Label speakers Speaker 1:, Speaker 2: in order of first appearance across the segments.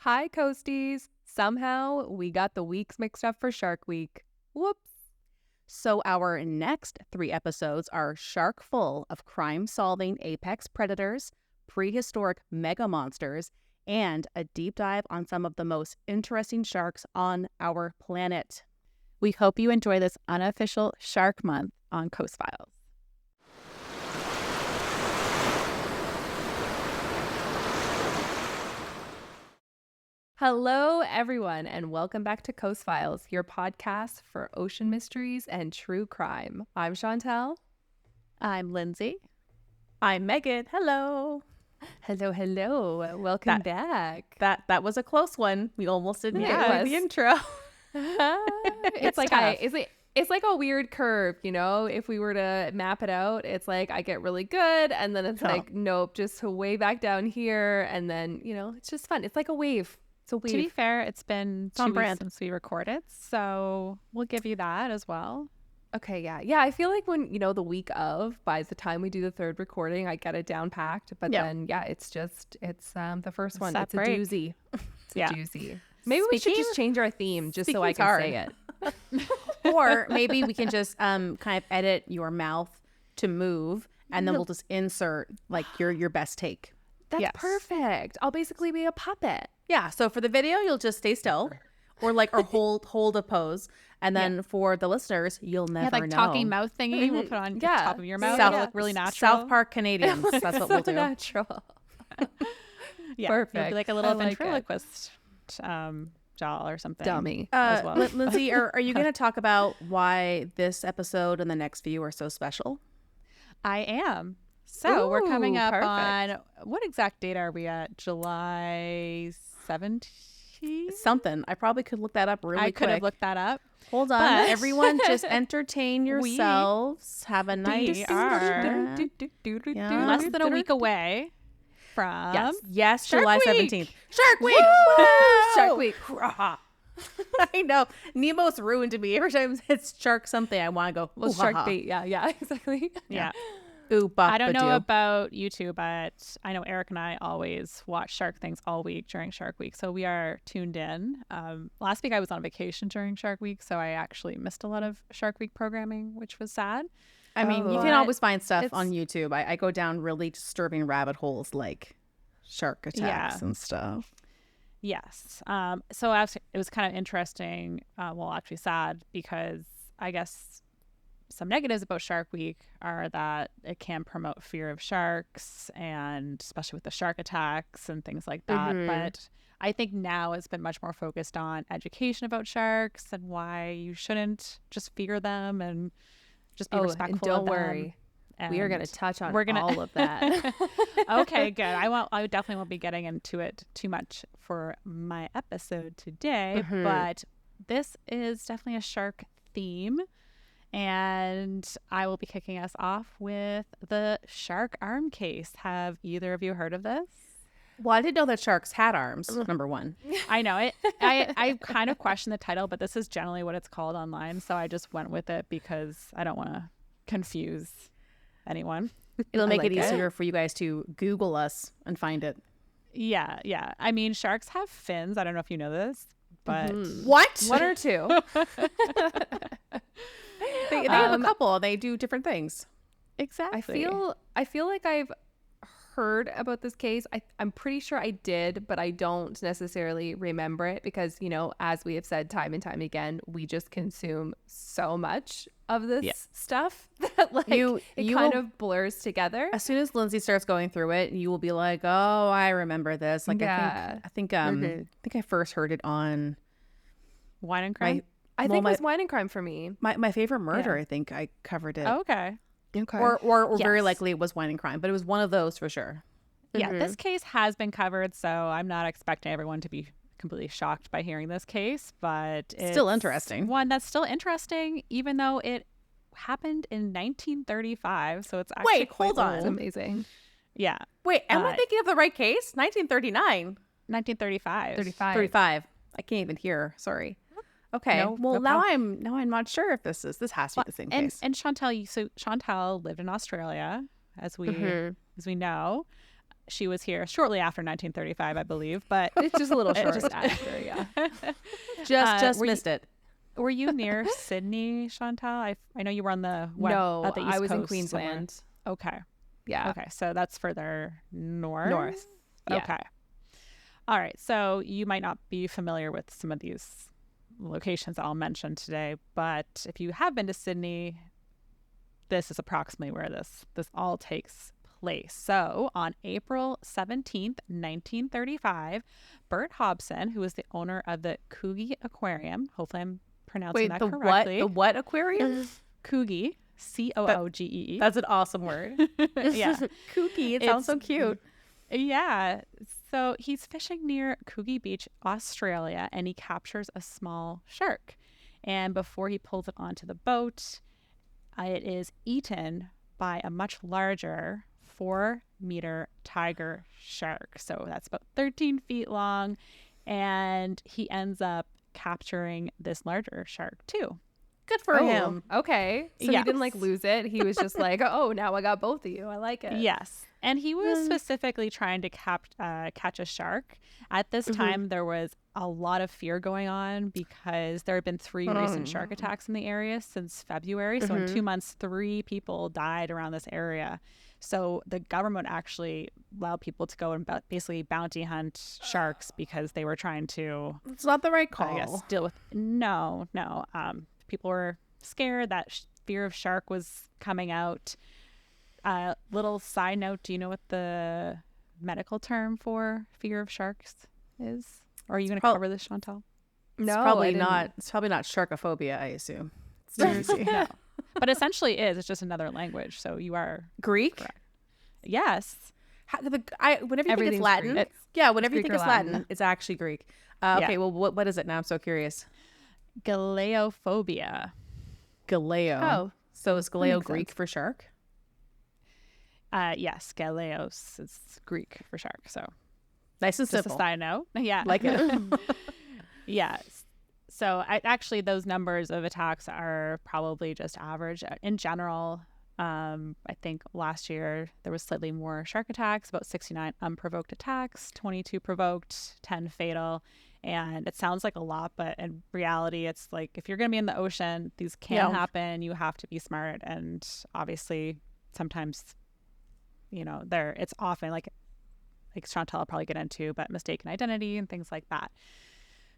Speaker 1: Hi, Coasties. Somehow we got the weeks mixed up for Shark Week. Whoops.
Speaker 2: So our next 3 episodes are shark full of crime-solving apex predators, prehistoric mega monsters, and a deep dive on some of the most interesting sharks on our planet.
Speaker 3: We hope you enjoy this unofficial Shark Month on Coast Files.
Speaker 1: Hello, everyone, and welcome back to Coast Files, your podcast for ocean mysteries and true crime. I'm Chantel.
Speaker 3: I'm Lindsay.
Speaker 2: I'm Megan. Hello.
Speaker 1: Hello. Welcome back.
Speaker 2: That was a close one. We almost didn't
Speaker 1: Yeah,
Speaker 2: get
Speaker 1: it
Speaker 2: through
Speaker 1: was.
Speaker 2: the intro.
Speaker 1: It's like
Speaker 2: tough.
Speaker 1: it's like a weird curve, you know? If we were to map it out, it's like I get really good, and then it's like, nope, just way back down here, and then, it's just fun. It's like a wave. It's a wave.
Speaker 3: To be fair, it's been 2 weeks
Speaker 2: brand.
Speaker 3: since we recorded, so we'll give you that as well.
Speaker 1: Okay, yeah. Yeah, I feel like when, the week of, by the time we do the third recording, I get it down packed. But then, it's the first one. It's a
Speaker 3: break.
Speaker 1: doozy. It's
Speaker 3: Yeah.
Speaker 1: a doozy. Maybe we should just change our theme just so I
Speaker 2: Speaking's
Speaker 1: can
Speaker 2: hard.
Speaker 1: say it.
Speaker 2: Or maybe we can just kind of edit your mouth to move, and then we'll just insert like your best take.
Speaker 1: That's
Speaker 3: Yes.
Speaker 1: perfect. I'll basically be a puppet.
Speaker 2: Yeah, so for the video, you'll just stay still or hold a pose. And then for the listeners, you'll never
Speaker 3: Yeah, like
Speaker 2: know.
Speaker 3: talking mouth thingy. We'll put on the
Speaker 1: Yeah.
Speaker 3: top of your mouth.
Speaker 2: South,
Speaker 3: It'll look really natural.
Speaker 2: South Park Canadians. That's what we'll do.
Speaker 1: Natural.
Speaker 3: Yeah,
Speaker 1: Perfect.
Speaker 3: You'll be like a
Speaker 1: I
Speaker 3: little
Speaker 1: like it.
Speaker 3: ventriloquist doll or something.
Speaker 1: Dummy.
Speaker 3: as well.
Speaker 2: Lindsay, are you going to talk about why this episode and the next few are so special?
Speaker 3: I am. So we're coming
Speaker 1: Ooh,
Speaker 3: up
Speaker 1: perfect.
Speaker 3: on, what exact date are we at? July 17th?
Speaker 2: Something. I probably could look that up really quick.
Speaker 3: I could have looked that up.
Speaker 2: Hold on.
Speaker 3: but-
Speaker 2: Everyone just entertain yourselves. Have a nice...
Speaker 3: We are
Speaker 2: Yeah.
Speaker 3: less than a week away from
Speaker 2: Yes,
Speaker 3: Shark
Speaker 2: July
Speaker 3: Week.
Speaker 2: 17th. Shark Week!
Speaker 1: Shark Week.
Speaker 2: I know. Nemo's ruined to me. Every time it's shark something, I want to go,
Speaker 1: Well,
Speaker 2: ooh,
Speaker 1: shark
Speaker 2: ha, ha.
Speaker 1: bait. Yeah, exactly.
Speaker 3: Yeah.
Speaker 2: Ooh,
Speaker 3: I don't know
Speaker 2: ba-ba-doo.
Speaker 3: about you two, but I know Eric and I always watch Shark Things all week during Shark Week. So we are tuned in. Last week I was on vacation during Shark Week, so I actually missed a lot of Shark Week programming, which was sad.
Speaker 2: I mean, you
Speaker 1: Oh.
Speaker 2: can always find stuff
Speaker 1: It's-
Speaker 2: on YouTube. I go down really disturbing rabbit holes like shark attacks
Speaker 3: Yeah.
Speaker 2: and stuff.
Speaker 3: Yes. So it was kind of interesting, well, actually sad, because I guess some negatives about Shark Week are that it can promote fear of sharks, and especially with the shark attacks and things like that.
Speaker 1: Mhm.
Speaker 3: But I think now it's been much more focused on education about sharks and why you shouldn't just fear them and just be respectful
Speaker 1: and don't
Speaker 3: of them.
Speaker 1: worry. We are going to
Speaker 3: And
Speaker 1: touch on
Speaker 3: we're gonna-
Speaker 1: all of that.
Speaker 3: Okay, good. I definitely won't be getting into it too much for my episode today,
Speaker 1: Mhm.
Speaker 3: but this is definitely a shark theme, and I will be kicking us off with the shark arm case. Have either of you heard of this?
Speaker 2: Well, I didn't know that sharks had arms, number one.
Speaker 3: I know it. I kind of question the title, but this is generally what it's called online, so I just went with it because I don't want to confuse anyone.
Speaker 2: It'll make
Speaker 1: like
Speaker 2: it
Speaker 1: it.
Speaker 2: easier for you guys to Google us and find it.
Speaker 3: Yeah. I mean, sharks have fins. I don't know if you know this, but
Speaker 2: What?
Speaker 1: One or two.
Speaker 2: They have a couple. They do different things.
Speaker 3: exactly.
Speaker 1: I feel like I've heard about this case. I'm pretty sure I did, but I don't necessarily remember it because, as we have said time and time again, we just consume so much of this stuff that
Speaker 2: You
Speaker 1: it kind
Speaker 2: will-
Speaker 1: of blurs together.
Speaker 2: As soon as Lindsay starts going through it, you will be like, "Oh, I remember this." Like,
Speaker 1: Yeah.
Speaker 2: I think I first heard it on
Speaker 3: Wine and crime.
Speaker 1: I
Speaker 2: well,
Speaker 1: think
Speaker 2: my-
Speaker 1: it was Wine and Crime for me.
Speaker 2: my favorite murder.
Speaker 3: Yeah.
Speaker 2: I think I covered it,
Speaker 3: Okay.
Speaker 1: Okay.
Speaker 2: or very
Speaker 3: Yes.
Speaker 2: likely it was Wine and Crime, but it was one of those for sure.
Speaker 3: Yeah, this case has been covered, so I'm not expecting everyone to be completely shocked by hearing this case, but it's
Speaker 2: Still interesting.
Speaker 3: One that's still interesting, even though it happened in 1935. So it's actually
Speaker 2: Wait,
Speaker 3: quite
Speaker 2: hold on.
Speaker 3: old.
Speaker 1: It's amazing.
Speaker 3: Yeah,
Speaker 2: Wait, am I
Speaker 3: Uh,
Speaker 2: thinking of the right case? 1939,
Speaker 3: 1935.
Speaker 2: 35. I can't even hear. Sorry. Okay.
Speaker 3: No,
Speaker 2: well,
Speaker 3: no
Speaker 2: now
Speaker 3: problem.
Speaker 2: I'm not sure if this has to be the same case.
Speaker 3: And Chantal, so Chantal lived in Australia, as we know. she was here shortly after 1935, I believe, but
Speaker 1: It's just a little short.
Speaker 3: just after, yeah.
Speaker 2: Just
Speaker 3: were
Speaker 2: missed it.
Speaker 3: Were you near Sydney, Chantal? I know you were on the
Speaker 1: No,
Speaker 3: at the East
Speaker 1: I was in
Speaker 3: Coast
Speaker 1: Queensland.
Speaker 3: somewhere. Okay.
Speaker 1: Yeah.
Speaker 3: Okay, so that's further north.
Speaker 1: North. Yeah.
Speaker 3: Okay. All right. So you might not be familiar with some of these locations that I'll mention today, but if you have been to Sydney, this is approximately where this all takes place. So on April 17th, 1935, Bert Hobson, who was the owner of the Coogee Aquarium, hopefully I'm pronouncing that correctly.
Speaker 2: The what aquarium?
Speaker 3: Coogee, Coogee.
Speaker 2: That's an awesome word.
Speaker 3: Yeah.
Speaker 2: Kooky. It sounds so cute.
Speaker 3: Yeah. So he's fishing near Coogee Beach, Australia, and he captures a small shark. And before he pulls it onto the boat, it is eaten by a much larger 4-meter tiger shark. So that's about 13 feet long. And he ends up capturing this larger shark too.
Speaker 2: Good for him.
Speaker 1: Okay. So he didn't like lose it. He was just like, oh, now I got both of you. I like it.
Speaker 3: Yes. And he was specifically trying to catch a shark. At this time, there was a lot of fear going on because there had been 3 recent shark attacks in the area since February. So in 2 months, 3 people died around this area. So the government actually allowed people to go and basically bounty hunt sharks because they were trying to,
Speaker 2: It's not the right call.
Speaker 3: I guess, deal with. No. People were scared that fear of shark was coming out. Little side note, do you know what the medical term for fear of sharks is? Or are you going to cover this, Chantal?
Speaker 2: It's
Speaker 1: No,
Speaker 2: probably
Speaker 1: I didn't.
Speaker 2: not. It's probably not sharkophobia, I assume.
Speaker 3: No. But essentially it is. It's just another language. So you are
Speaker 2: Greek?
Speaker 3: correct. Yes.
Speaker 2: Whenever you think it's
Speaker 1: Everything's
Speaker 2: Latin,
Speaker 1: Greek.
Speaker 2: whenever you
Speaker 1: Greek
Speaker 2: think
Speaker 1: or
Speaker 2: it's Latin,
Speaker 1: Latin.
Speaker 2: it's actually Greek.
Speaker 3: Yeah.
Speaker 2: Okay, well, what is it now? I'm so curious.
Speaker 3: Galeophobia.
Speaker 2: Galeo.
Speaker 1: Oh,
Speaker 2: So is Galeo
Speaker 1: makes
Speaker 2: Greek
Speaker 1: sense.
Speaker 2: for shark?
Speaker 3: Yes, Galeos is Greek for shark. So
Speaker 2: Nice and
Speaker 3: just
Speaker 2: simple.
Speaker 3: a side note. Yeah.
Speaker 2: Like it.
Speaker 3: Yes. So actually those numbers of attacks are probably just average. In general, I think last year there was slightly more shark attacks, about 69 unprovoked attacks, 22 provoked, 10 fatal. And it sounds like a lot, but in reality, it's like if you're going to be in the ocean, these can happen. You have to be smart. And obviously sometimes, it's often like Chantal will probably get into, but mistaken identity and things like that.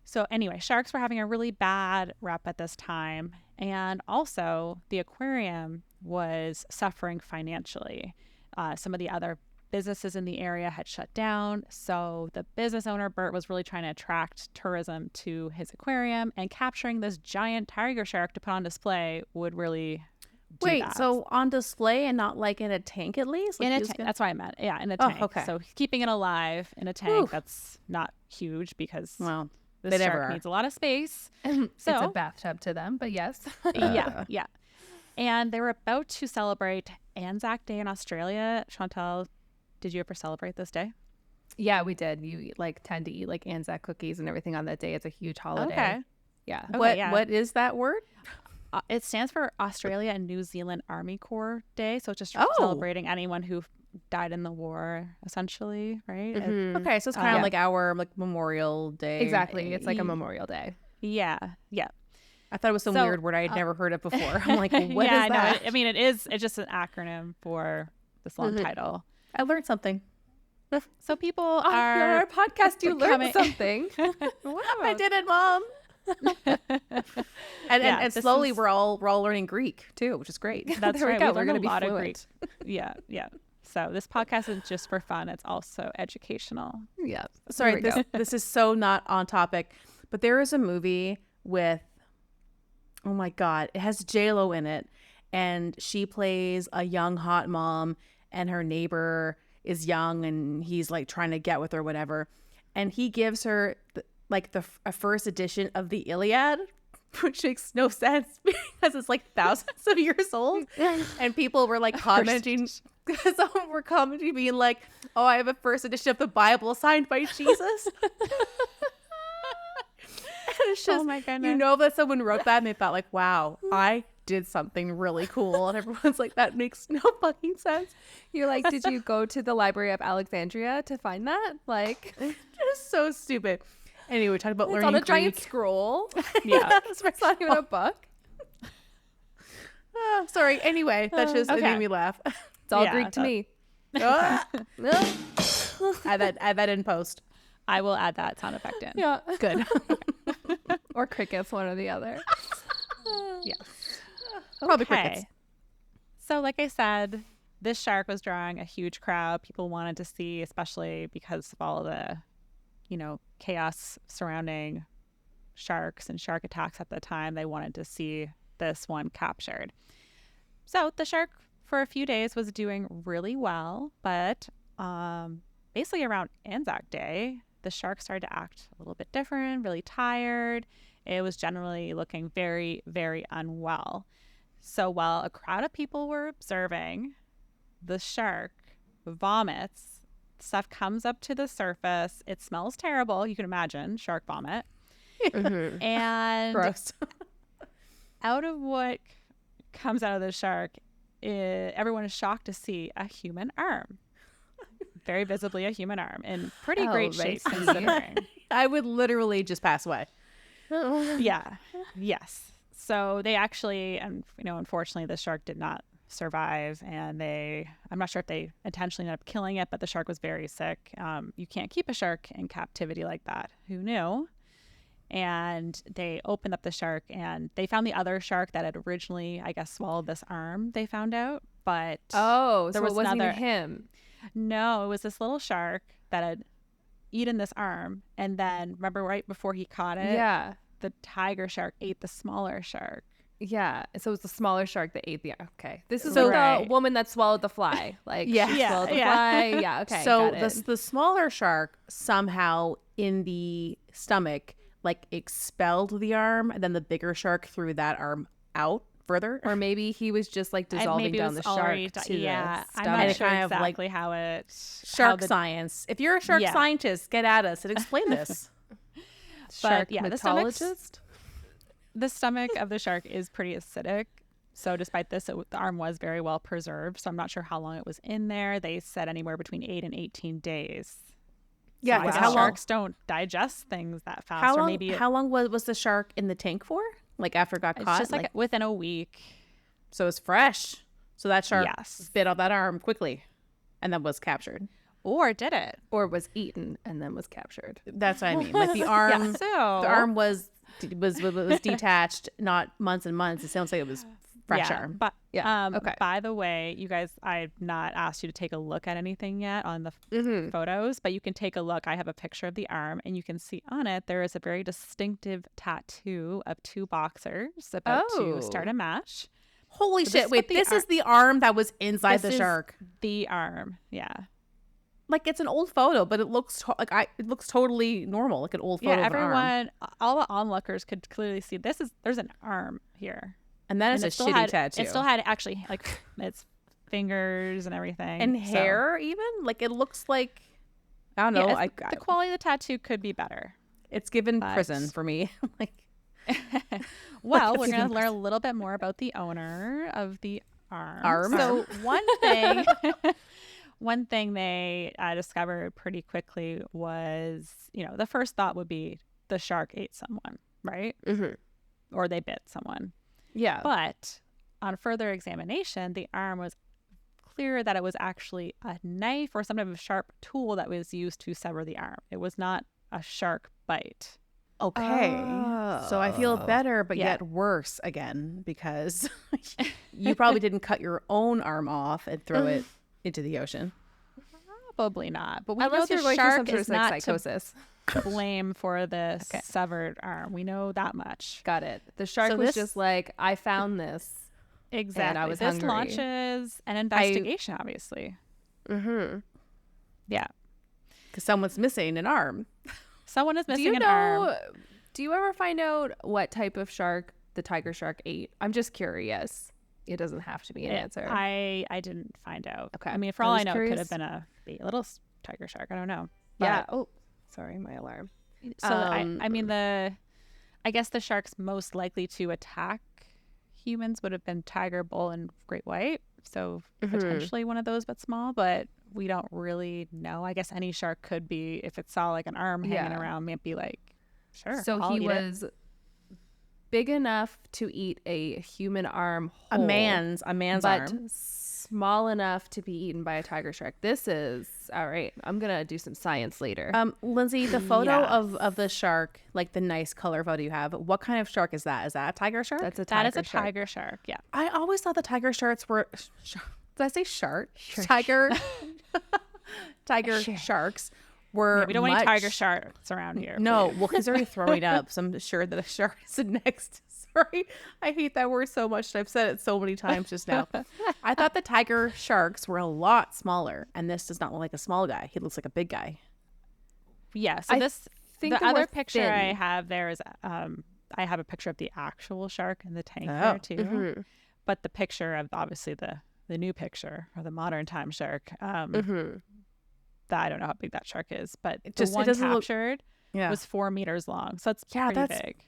Speaker 3: So anyway, sharks were having a really bad rep at this time. And also the aquarium was suffering financially. Some of the other businesses in the area had shut down. So the business owner, Bert, was really trying to attract tourism to his aquarium, and capturing this giant tiger shark to put on display would really do that.
Speaker 2: So on display and not like in a tank at least? Like
Speaker 3: In a tank. That's what I meant. Yeah, in a tank.
Speaker 2: Okay.
Speaker 3: So keeping it alive in a tank, that's not huge because
Speaker 2: Well,
Speaker 3: this
Speaker 2: they never
Speaker 3: shark
Speaker 2: are.
Speaker 3: needs a lot of space.
Speaker 1: it's a
Speaker 3: So
Speaker 1: bathtub to them, but yes.
Speaker 3: yeah. And they were about to celebrate Anzac Day in Australia. Chantal, did you ever celebrate this day?
Speaker 1: Yeah, we did. You tend to eat like Anzac cookies and everything on that day. It's a huge holiday.
Speaker 3: Okay.
Speaker 1: Yeah.
Speaker 3: Okay,
Speaker 2: What is that word?
Speaker 3: It stands for Australia and New Zealand Army Corps Day. So it's just
Speaker 2: Oh.
Speaker 3: celebrating anyone who died in the war, essentially, right?
Speaker 2: Okay, so it's kind of
Speaker 1: Yeah.
Speaker 2: like our Memorial Day.
Speaker 1: Exactly. It's like a Memorial Day.
Speaker 3: Yeah.
Speaker 2: I thought it was some
Speaker 3: So,
Speaker 2: weird word I had never heard of before. I'm like, what is
Speaker 3: yeah,
Speaker 2: that?
Speaker 3: No, I mean, it's just an acronym for this long title.
Speaker 2: I learned something.
Speaker 3: So people
Speaker 1: On
Speaker 3: are
Speaker 1: our podcast, you learned
Speaker 3: becoming-
Speaker 1: something.
Speaker 2: I did it, Mom. and
Speaker 3: Yeah,
Speaker 2: and
Speaker 3: this
Speaker 2: slowly
Speaker 3: is-
Speaker 2: we're all learning Greek too, which is great.
Speaker 3: That's
Speaker 1: There we
Speaker 3: right.
Speaker 1: go.
Speaker 3: We
Speaker 1: We're
Speaker 3: learned
Speaker 1: gonna
Speaker 3: a
Speaker 1: be
Speaker 3: lot of Greek.
Speaker 1: fluent.
Speaker 3: Yeah. So this podcast is just for fun. It's also educational.
Speaker 1: Yeah.
Speaker 2: Sorry,
Speaker 1: There we
Speaker 2: this is so not on topic, but there is a movie with, oh my God, it has J-Lo in it, and she plays a young hot mom, and her neighbor is young, and he's like trying to get with her, whatever, and he gives her a first edition of the Iliad, which makes no sense because it's like thousands of years old, and people were like commenting. Some were commenting, being like, "Oh, I have a first edition of the Bible signed by Jesus." It's just,
Speaker 3: Oh my goodness.
Speaker 2: that someone wrote that and they thought like, wow, I did something really cool. And everyone's like, that makes no fucking sense.
Speaker 1: You're like, did you go to the Library of Alexandria to find that? Like,
Speaker 2: Just so stupid. Anyway, we talked about
Speaker 1: it's
Speaker 2: learning
Speaker 1: on a giant
Speaker 2: Greek.
Speaker 1: scroll.
Speaker 3: Yeah.
Speaker 1: It's not even a book.
Speaker 2: Sorry. Anyway, that's just, it
Speaker 3: Okay.
Speaker 2: made me laugh.
Speaker 1: It's all
Speaker 3: Yeah,
Speaker 1: Greek to
Speaker 3: that-
Speaker 1: me.
Speaker 2: Add that in post.
Speaker 3: I will add that sound effect in.
Speaker 1: Yeah.
Speaker 2: Good.
Speaker 1: Or crickets, one or the other.
Speaker 3: Yeah.
Speaker 2: Probably
Speaker 3: Okay.
Speaker 2: crickets.
Speaker 3: So like I said, this shark was drawing a huge crowd. People wanted to see, especially because of all the, chaos surrounding sharks and shark attacks at the time. They wanted to see this one captured. So the shark for a few days was doing really well, but basically around Anzac Day, the shark started to act a little bit different, really tired. It was generally looking very, very unwell. So while a crowd of people were observing, the shark vomits. Stuff comes up to the surface. It smells terrible. You can imagine shark vomit. And
Speaker 2: Gross.
Speaker 3: out of what comes out of the shark, everyone is shocked to see a human arm. Very visibly a human arm in pretty
Speaker 1: Oh,
Speaker 3: great shape
Speaker 1: right.
Speaker 3: considering.
Speaker 2: I would literally just pass away.
Speaker 3: Yeah. Yes. So they actually, and unfortunately, the shark did not survive, and I'm not sure if they intentionally ended up killing it, but the shark was very sick. You can't keep a shark in captivity like that. Who knew? And they opened up the shark, and they found the other shark that had originally, I guess, swallowed this arm. They found out, but
Speaker 1: Oh,
Speaker 3: there
Speaker 1: so
Speaker 3: was
Speaker 1: it wasn't
Speaker 3: another.
Speaker 1: even him.
Speaker 3: No, it was this little shark that had eaten this arm, and then remember right before he caught it,
Speaker 1: Yeah.
Speaker 3: the tiger shark ate the smaller shark.
Speaker 1: Yeah. So it was the smaller shark that ate the. Okay. This is
Speaker 3: So-
Speaker 1: like the
Speaker 3: Right.
Speaker 1: woman that swallowed the fly. Like,
Speaker 2: Yeah.
Speaker 1: she
Speaker 3: Yeah,
Speaker 1: swallowed the
Speaker 3: yeah.
Speaker 1: fly. Yeah. Okay.
Speaker 2: So
Speaker 1: got it.
Speaker 2: the smaller shark somehow in the stomach like expelled the arm, and then the bigger shark threw that arm out further.
Speaker 1: Or maybe he was just like dissolving
Speaker 3: Maybe it
Speaker 1: down
Speaker 3: was
Speaker 1: the shark
Speaker 3: already
Speaker 1: to
Speaker 3: yeah,
Speaker 1: the
Speaker 3: I'm
Speaker 1: stomach.
Speaker 3: not
Speaker 2: And it
Speaker 3: sure
Speaker 2: kind of, like,
Speaker 3: exactly how it
Speaker 2: Shark
Speaker 3: how the-
Speaker 2: science. If you're a shark
Speaker 3: Yeah.
Speaker 2: scientist, get at us and explain this.
Speaker 1: Shark
Speaker 3: yeah, the stomach's-
Speaker 1: mythologist.
Speaker 3: The stomach of the shark is pretty acidic. So despite this, the arm was very well preserved. So I'm not sure how long it was in there. They said anywhere between 8 and 18 days.
Speaker 2: Yeah,
Speaker 3: So I
Speaker 2: 'cause
Speaker 3: guess
Speaker 2: how long-
Speaker 3: sharks don't digest things that fast.
Speaker 2: How
Speaker 3: or
Speaker 2: long?
Speaker 3: maybe
Speaker 2: How long was the shark in the tank for? Like after it got
Speaker 3: it's
Speaker 2: caught?
Speaker 3: just like within a week.
Speaker 2: so it's fresh. So that shark
Speaker 3: Yes.
Speaker 2: bit off that arm quickly, and then was captured.
Speaker 3: Or did it?
Speaker 1: Or was eaten and then was captured.
Speaker 2: That's what I mean. Like the arm,
Speaker 3: So
Speaker 2: the arm was detached, not months and months. It sounds like it was fresh arm.
Speaker 3: But
Speaker 1: Yeah, okay.
Speaker 3: By the way, you guys, I've not asked you to take a look at anything yet on the
Speaker 1: Mm-hmm.
Speaker 3: photos, but you can take a look. I have a picture of the arm, and you can see on it there is a very distinctive tattoo of two boxers about
Speaker 1: Oh.
Speaker 3: to start a match.
Speaker 2: Holy
Speaker 3: So this
Speaker 2: shit!
Speaker 3: is
Speaker 2: Wait,
Speaker 3: what the
Speaker 2: this
Speaker 3: ar-
Speaker 2: is the arm that was inside
Speaker 3: This
Speaker 2: the
Speaker 3: is
Speaker 2: shark.
Speaker 3: The arm, yeah,
Speaker 2: Like it's an old photo, but it looks it looks totally normal, like an old photo
Speaker 3: yeah.
Speaker 2: of an arm.
Speaker 3: Everyone, all the onlookers could clearly see there's an arm here,
Speaker 2: And that is
Speaker 3: and
Speaker 2: a
Speaker 3: it still
Speaker 2: shitty
Speaker 3: had,
Speaker 2: tattoo.
Speaker 3: It still had actually like its fingers and everything,
Speaker 2: and
Speaker 3: so-
Speaker 2: hair, even like it looks like I don't know.
Speaker 3: Yeah,
Speaker 2: I,
Speaker 3: the quality of the tattoo could be better.
Speaker 2: it's given
Speaker 3: but-
Speaker 2: prison for me. Like
Speaker 3: Well,
Speaker 2: it's
Speaker 3: we're going
Speaker 2: even
Speaker 3: to learn a little bit more about the owner of the arm.
Speaker 2: Arm?
Speaker 3: So one thing they discovered pretty quickly was, the first thought would be the shark ate someone, right?
Speaker 1: Mm-hmm.
Speaker 3: Or they bit someone.
Speaker 1: Yeah.
Speaker 3: But on further examination, the arm was clear that it was actually a knife or some type of sharp tool that was used to sever the arm. It was not a shark bite.
Speaker 2: okay, so I feel
Speaker 1: Oh.
Speaker 2: better, but
Speaker 3: Yeah.
Speaker 2: yet worse again because you probably didn't cut your own arm off and throw it into the ocean.
Speaker 3: Probably not. But we
Speaker 1: Unless
Speaker 3: know
Speaker 1: you're
Speaker 3: the
Speaker 1: going through some
Speaker 3: shark
Speaker 1: sort
Speaker 3: is
Speaker 1: of like
Speaker 3: not
Speaker 1: psychosis.
Speaker 3: to blame for the
Speaker 1: Okay.
Speaker 3: severed arm. We know that much.
Speaker 1: Got it. The shark
Speaker 3: So
Speaker 1: was
Speaker 3: this-
Speaker 1: just like, I found this.
Speaker 3: Exactly.
Speaker 1: was
Speaker 3: This
Speaker 1: hungry.
Speaker 3: launches an investigation, obviously.
Speaker 1: Mm-hmm.
Speaker 3: Yeah.
Speaker 2: Because someone's missing an arm.
Speaker 3: Someone is
Speaker 1: Do
Speaker 3: missing
Speaker 1: you
Speaker 3: an
Speaker 1: know?
Speaker 3: arm.
Speaker 1: Do you ever find out what type of shark the tiger shark ate? I'm just curious. It doesn't have to be an answer.
Speaker 3: I didn't find out.
Speaker 1: Okay.
Speaker 3: I mean, for
Speaker 1: I
Speaker 3: all
Speaker 1: was
Speaker 3: I know, it could
Speaker 1: curious.
Speaker 3: have been a little tiger shark. I don't know.
Speaker 1: yeah.
Speaker 3: But-
Speaker 1: Oh, sorry, my alarm.
Speaker 3: So I mean I guess the sharks most likely to attack humans would have been tiger, bull, and great white. So
Speaker 1: Mhm.
Speaker 3: potentially one of those, but small. But we don't really know. I guess any shark could be, if it saw like an arm hanging
Speaker 1: Yeah.
Speaker 3: around, might be like, sure,
Speaker 1: So
Speaker 3: I'll
Speaker 1: he
Speaker 3: eat it.
Speaker 1: was big enough to eat a human arm
Speaker 2: A
Speaker 1: whole,
Speaker 2: man's
Speaker 1: but
Speaker 2: arm.
Speaker 1: small enough to be eaten by a tiger shark. This is all right. I'm gonna do some science later.
Speaker 2: Lindsay, the photo
Speaker 3: Yes.
Speaker 2: of the shark, like the nice color photo you have, what kind of shark is that? Is that a tiger shark?
Speaker 1: That's a
Speaker 3: That
Speaker 1: tiger
Speaker 3: is a
Speaker 1: shark.
Speaker 3: tiger shark. Yeah.
Speaker 2: I always thought the tiger sharks were. Did I say shark?
Speaker 1: Shark.
Speaker 2: Tiger. Tiger
Speaker 1: Shark.
Speaker 2: sharks were.
Speaker 3: Yeah, we don't want any tiger
Speaker 2: much-
Speaker 3: sharks around here.
Speaker 2: No, well, he's already throwing up, so I'm sure that a shark is next. Sorry, I hate that word so much. I've said it so many times just now. I thought the tiger sharks were a lot smaller, and this does not look like a small guy. He looks like a big guy.
Speaker 3: Yeah. So
Speaker 1: I
Speaker 3: this,
Speaker 1: think
Speaker 3: the
Speaker 1: they were
Speaker 3: other picture I
Speaker 1: thin.
Speaker 3: have there is, I have a picture of the actual shark in the tank
Speaker 2: Oh.
Speaker 3: there too.
Speaker 1: Mhm.
Speaker 3: But the picture of obviously the new picture, or the modern time shark,
Speaker 1: Mhm.
Speaker 3: that I don't know how big that shark is, but
Speaker 2: It
Speaker 3: the
Speaker 2: just- it
Speaker 3: one
Speaker 2: doesn't look-
Speaker 3: captured
Speaker 2: Yeah,
Speaker 3: was 4 meters long. So it's
Speaker 2: Yeah,
Speaker 3: pretty
Speaker 2: that's-
Speaker 3: big.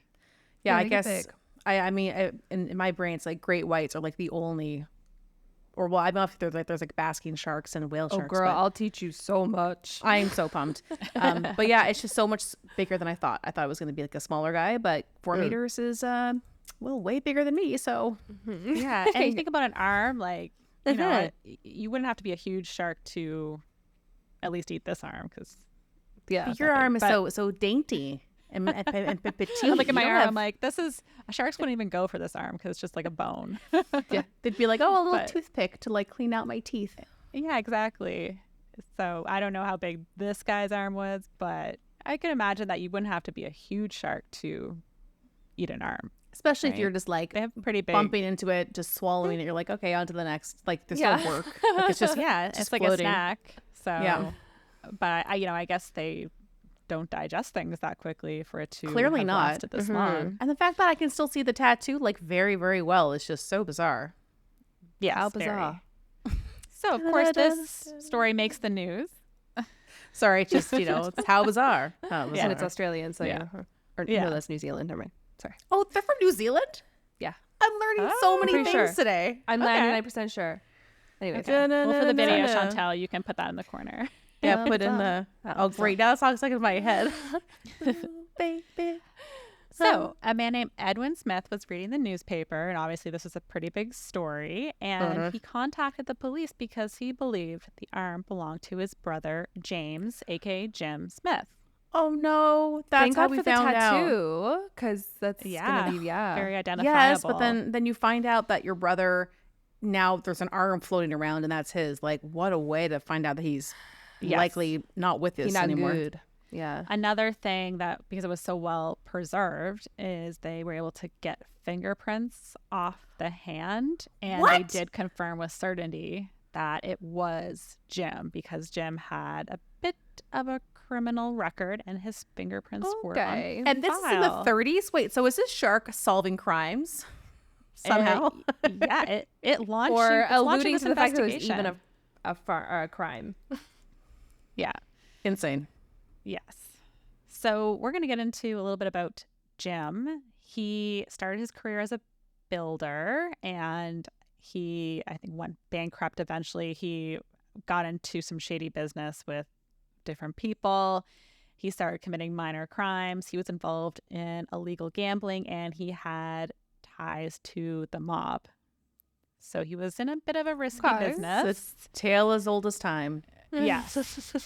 Speaker 2: yeah. I
Speaker 1: they get
Speaker 2: guess
Speaker 1: big.
Speaker 2: I mean, in my brain, it's like great whites are like the only, or well, I don't know if there's like basking sharks and whale
Speaker 1: Oh,
Speaker 2: sharks.
Speaker 1: girl,
Speaker 2: but
Speaker 1: I'll teach you so much.
Speaker 2: I'm so pumped. But yeah, it's just so much bigger than I thought. I thought it was going to be like a smaller guy, but 4 meters is well, way bigger than me. So
Speaker 3: Yeah. And you think about an arm, like, you know,
Speaker 2: Mhm.
Speaker 3: you wouldn't have to be a huge shark to at least eat this arm, because
Speaker 1: Yeah.
Speaker 2: your arm is
Speaker 3: but-
Speaker 2: so dainty and petite.
Speaker 3: I look at my
Speaker 2: You don't
Speaker 3: arm,
Speaker 2: have-
Speaker 3: I'm like, sharks wouldn't even go for this arm because it's just like a bone.
Speaker 2: yeah, they'd be like, oh, a little
Speaker 3: But-
Speaker 2: toothpick to like clean out my teeth.
Speaker 3: Yeah, exactly. So I don't know how big this guy's arm was, but I can imagine that you wouldn't have to be a huge shark to eat an arm.
Speaker 2: Especially if
Speaker 3: Right.
Speaker 2: you're just like
Speaker 3: They have pretty big.
Speaker 2: bumping into it, just swallowing it. You're like, okay, on to the next. Like there's no
Speaker 1: Yeah.
Speaker 2: work. Like, it's just
Speaker 3: Yeah,
Speaker 2: just
Speaker 3: it's like
Speaker 2: floating.
Speaker 3: a snack. So
Speaker 2: Yeah.
Speaker 3: But I guess they don't digest things that quickly for it to
Speaker 2: Clearly
Speaker 3: have
Speaker 2: not.
Speaker 3: lasted this long.
Speaker 2: And the fact that I can still see the tattoo like very, very well is just so bizarre.
Speaker 3: Yes,
Speaker 1: How
Speaker 3: very.
Speaker 1: bizarre.
Speaker 3: So of course this story makes the news.
Speaker 2: Sorry, it's just it's how bizarre. How
Speaker 3: Yeah.
Speaker 2: bizarre.
Speaker 1: And it's Australian, so
Speaker 2: Yeah.
Speaker 1: yeah. Or
Speaker 3: Yeah.
Speaker 1: no, that's New Zealand. Never mind. Sorry.
Speaker 2: Oh, they're from New Zealand?
Speaker 1: Yeah.
Speaker 2: I'm learning so many
Speaker 1: pretty
Speaker 2: things
Speaker 1: sure.
Speaker 2: today.
Speaker 1: I'm
Speaker 3: Okay.
Speaker 1: 99% sure. Anyways,
Speaker 3: Well, for the video,
Speaker 2: Da-na-na-na-na.
Speaker 3: Chantel, you can put that in the corner.
Speaker 2: Yeah,
Speaker 1: How
Speaker 2: put in
Speaker 1: bizarre.
Speaker 2: the.
Speaker 1: How
Speaker 2: Oh, great. Now it's all stuck in my head. Baby.
Speaker 3: So, a man named Edwin Smith was reading the newspaper, and obviously this was a pretty big story, and he contacted the police because he believed the arm belonged to his brother, James, aka Jim Smith.
Speaker 2: Oh no, that's
Speaker 1: Thank
Speaker 2: how
Speaker 1: God
Speaker 2: we
Speaker 1: for the
Speaker 2: found out.
Speaker 1: tattoo, because that's
Speaker 3: Yeah.
Speaker 1: gonna be
Speaker 3: Very identifiable.
Speaker 2: Yes, but then you find out that your brother, now there's an arm floating around and that's his. Like, what a way to find out that he's
Speaker 3: Yes.
Speaker 2: likely not with
Speaker 1: he
Speaker 2: us
Speaker 1: not
Speaker 2: anymore.
Speaker 1: good. Yeah.
Speaker 3: Another thing that, because it was so well preserved, is they were able to get fingerprints off the hand, and they
Speaker 2: What?
Speaker 3: did confirm with certainty that it was Jim, because Jim had a bit of a criminal record and his fingerprints were
Speaker 1: Okay.
Speaker 3: on
Speaker 2: And this is in the
Speaker 3: file.
Speaker 2: 30s. Wait, so is this shark solving crimes somehow?
Speaker 3: Yeah, it launched
Speaker 1: Or
Speaker 3: it's launching
Speaker 1: alluding
Speaker 3: this
Speaker 1: to the fact that it was
Speaker 3: investigation.
Speaker 1: even a crime.
Speaker 3: Yeah.
Speaker 2: Insane.
Speaker 3: Yes. So we're going to get into a little bit about Jim. He started his career as a builder, and he, I think, went bankrupt eventually. He got into some shady business with different people. He started committing minor crimes. He was involved in illegal gambling, and he had ties to the mob. So he was in a bit of a risky
Speaker 1: Okay.
Speaker 3: business.
Speaker 2: It's tale as old as time.
Speaker 3: Yes.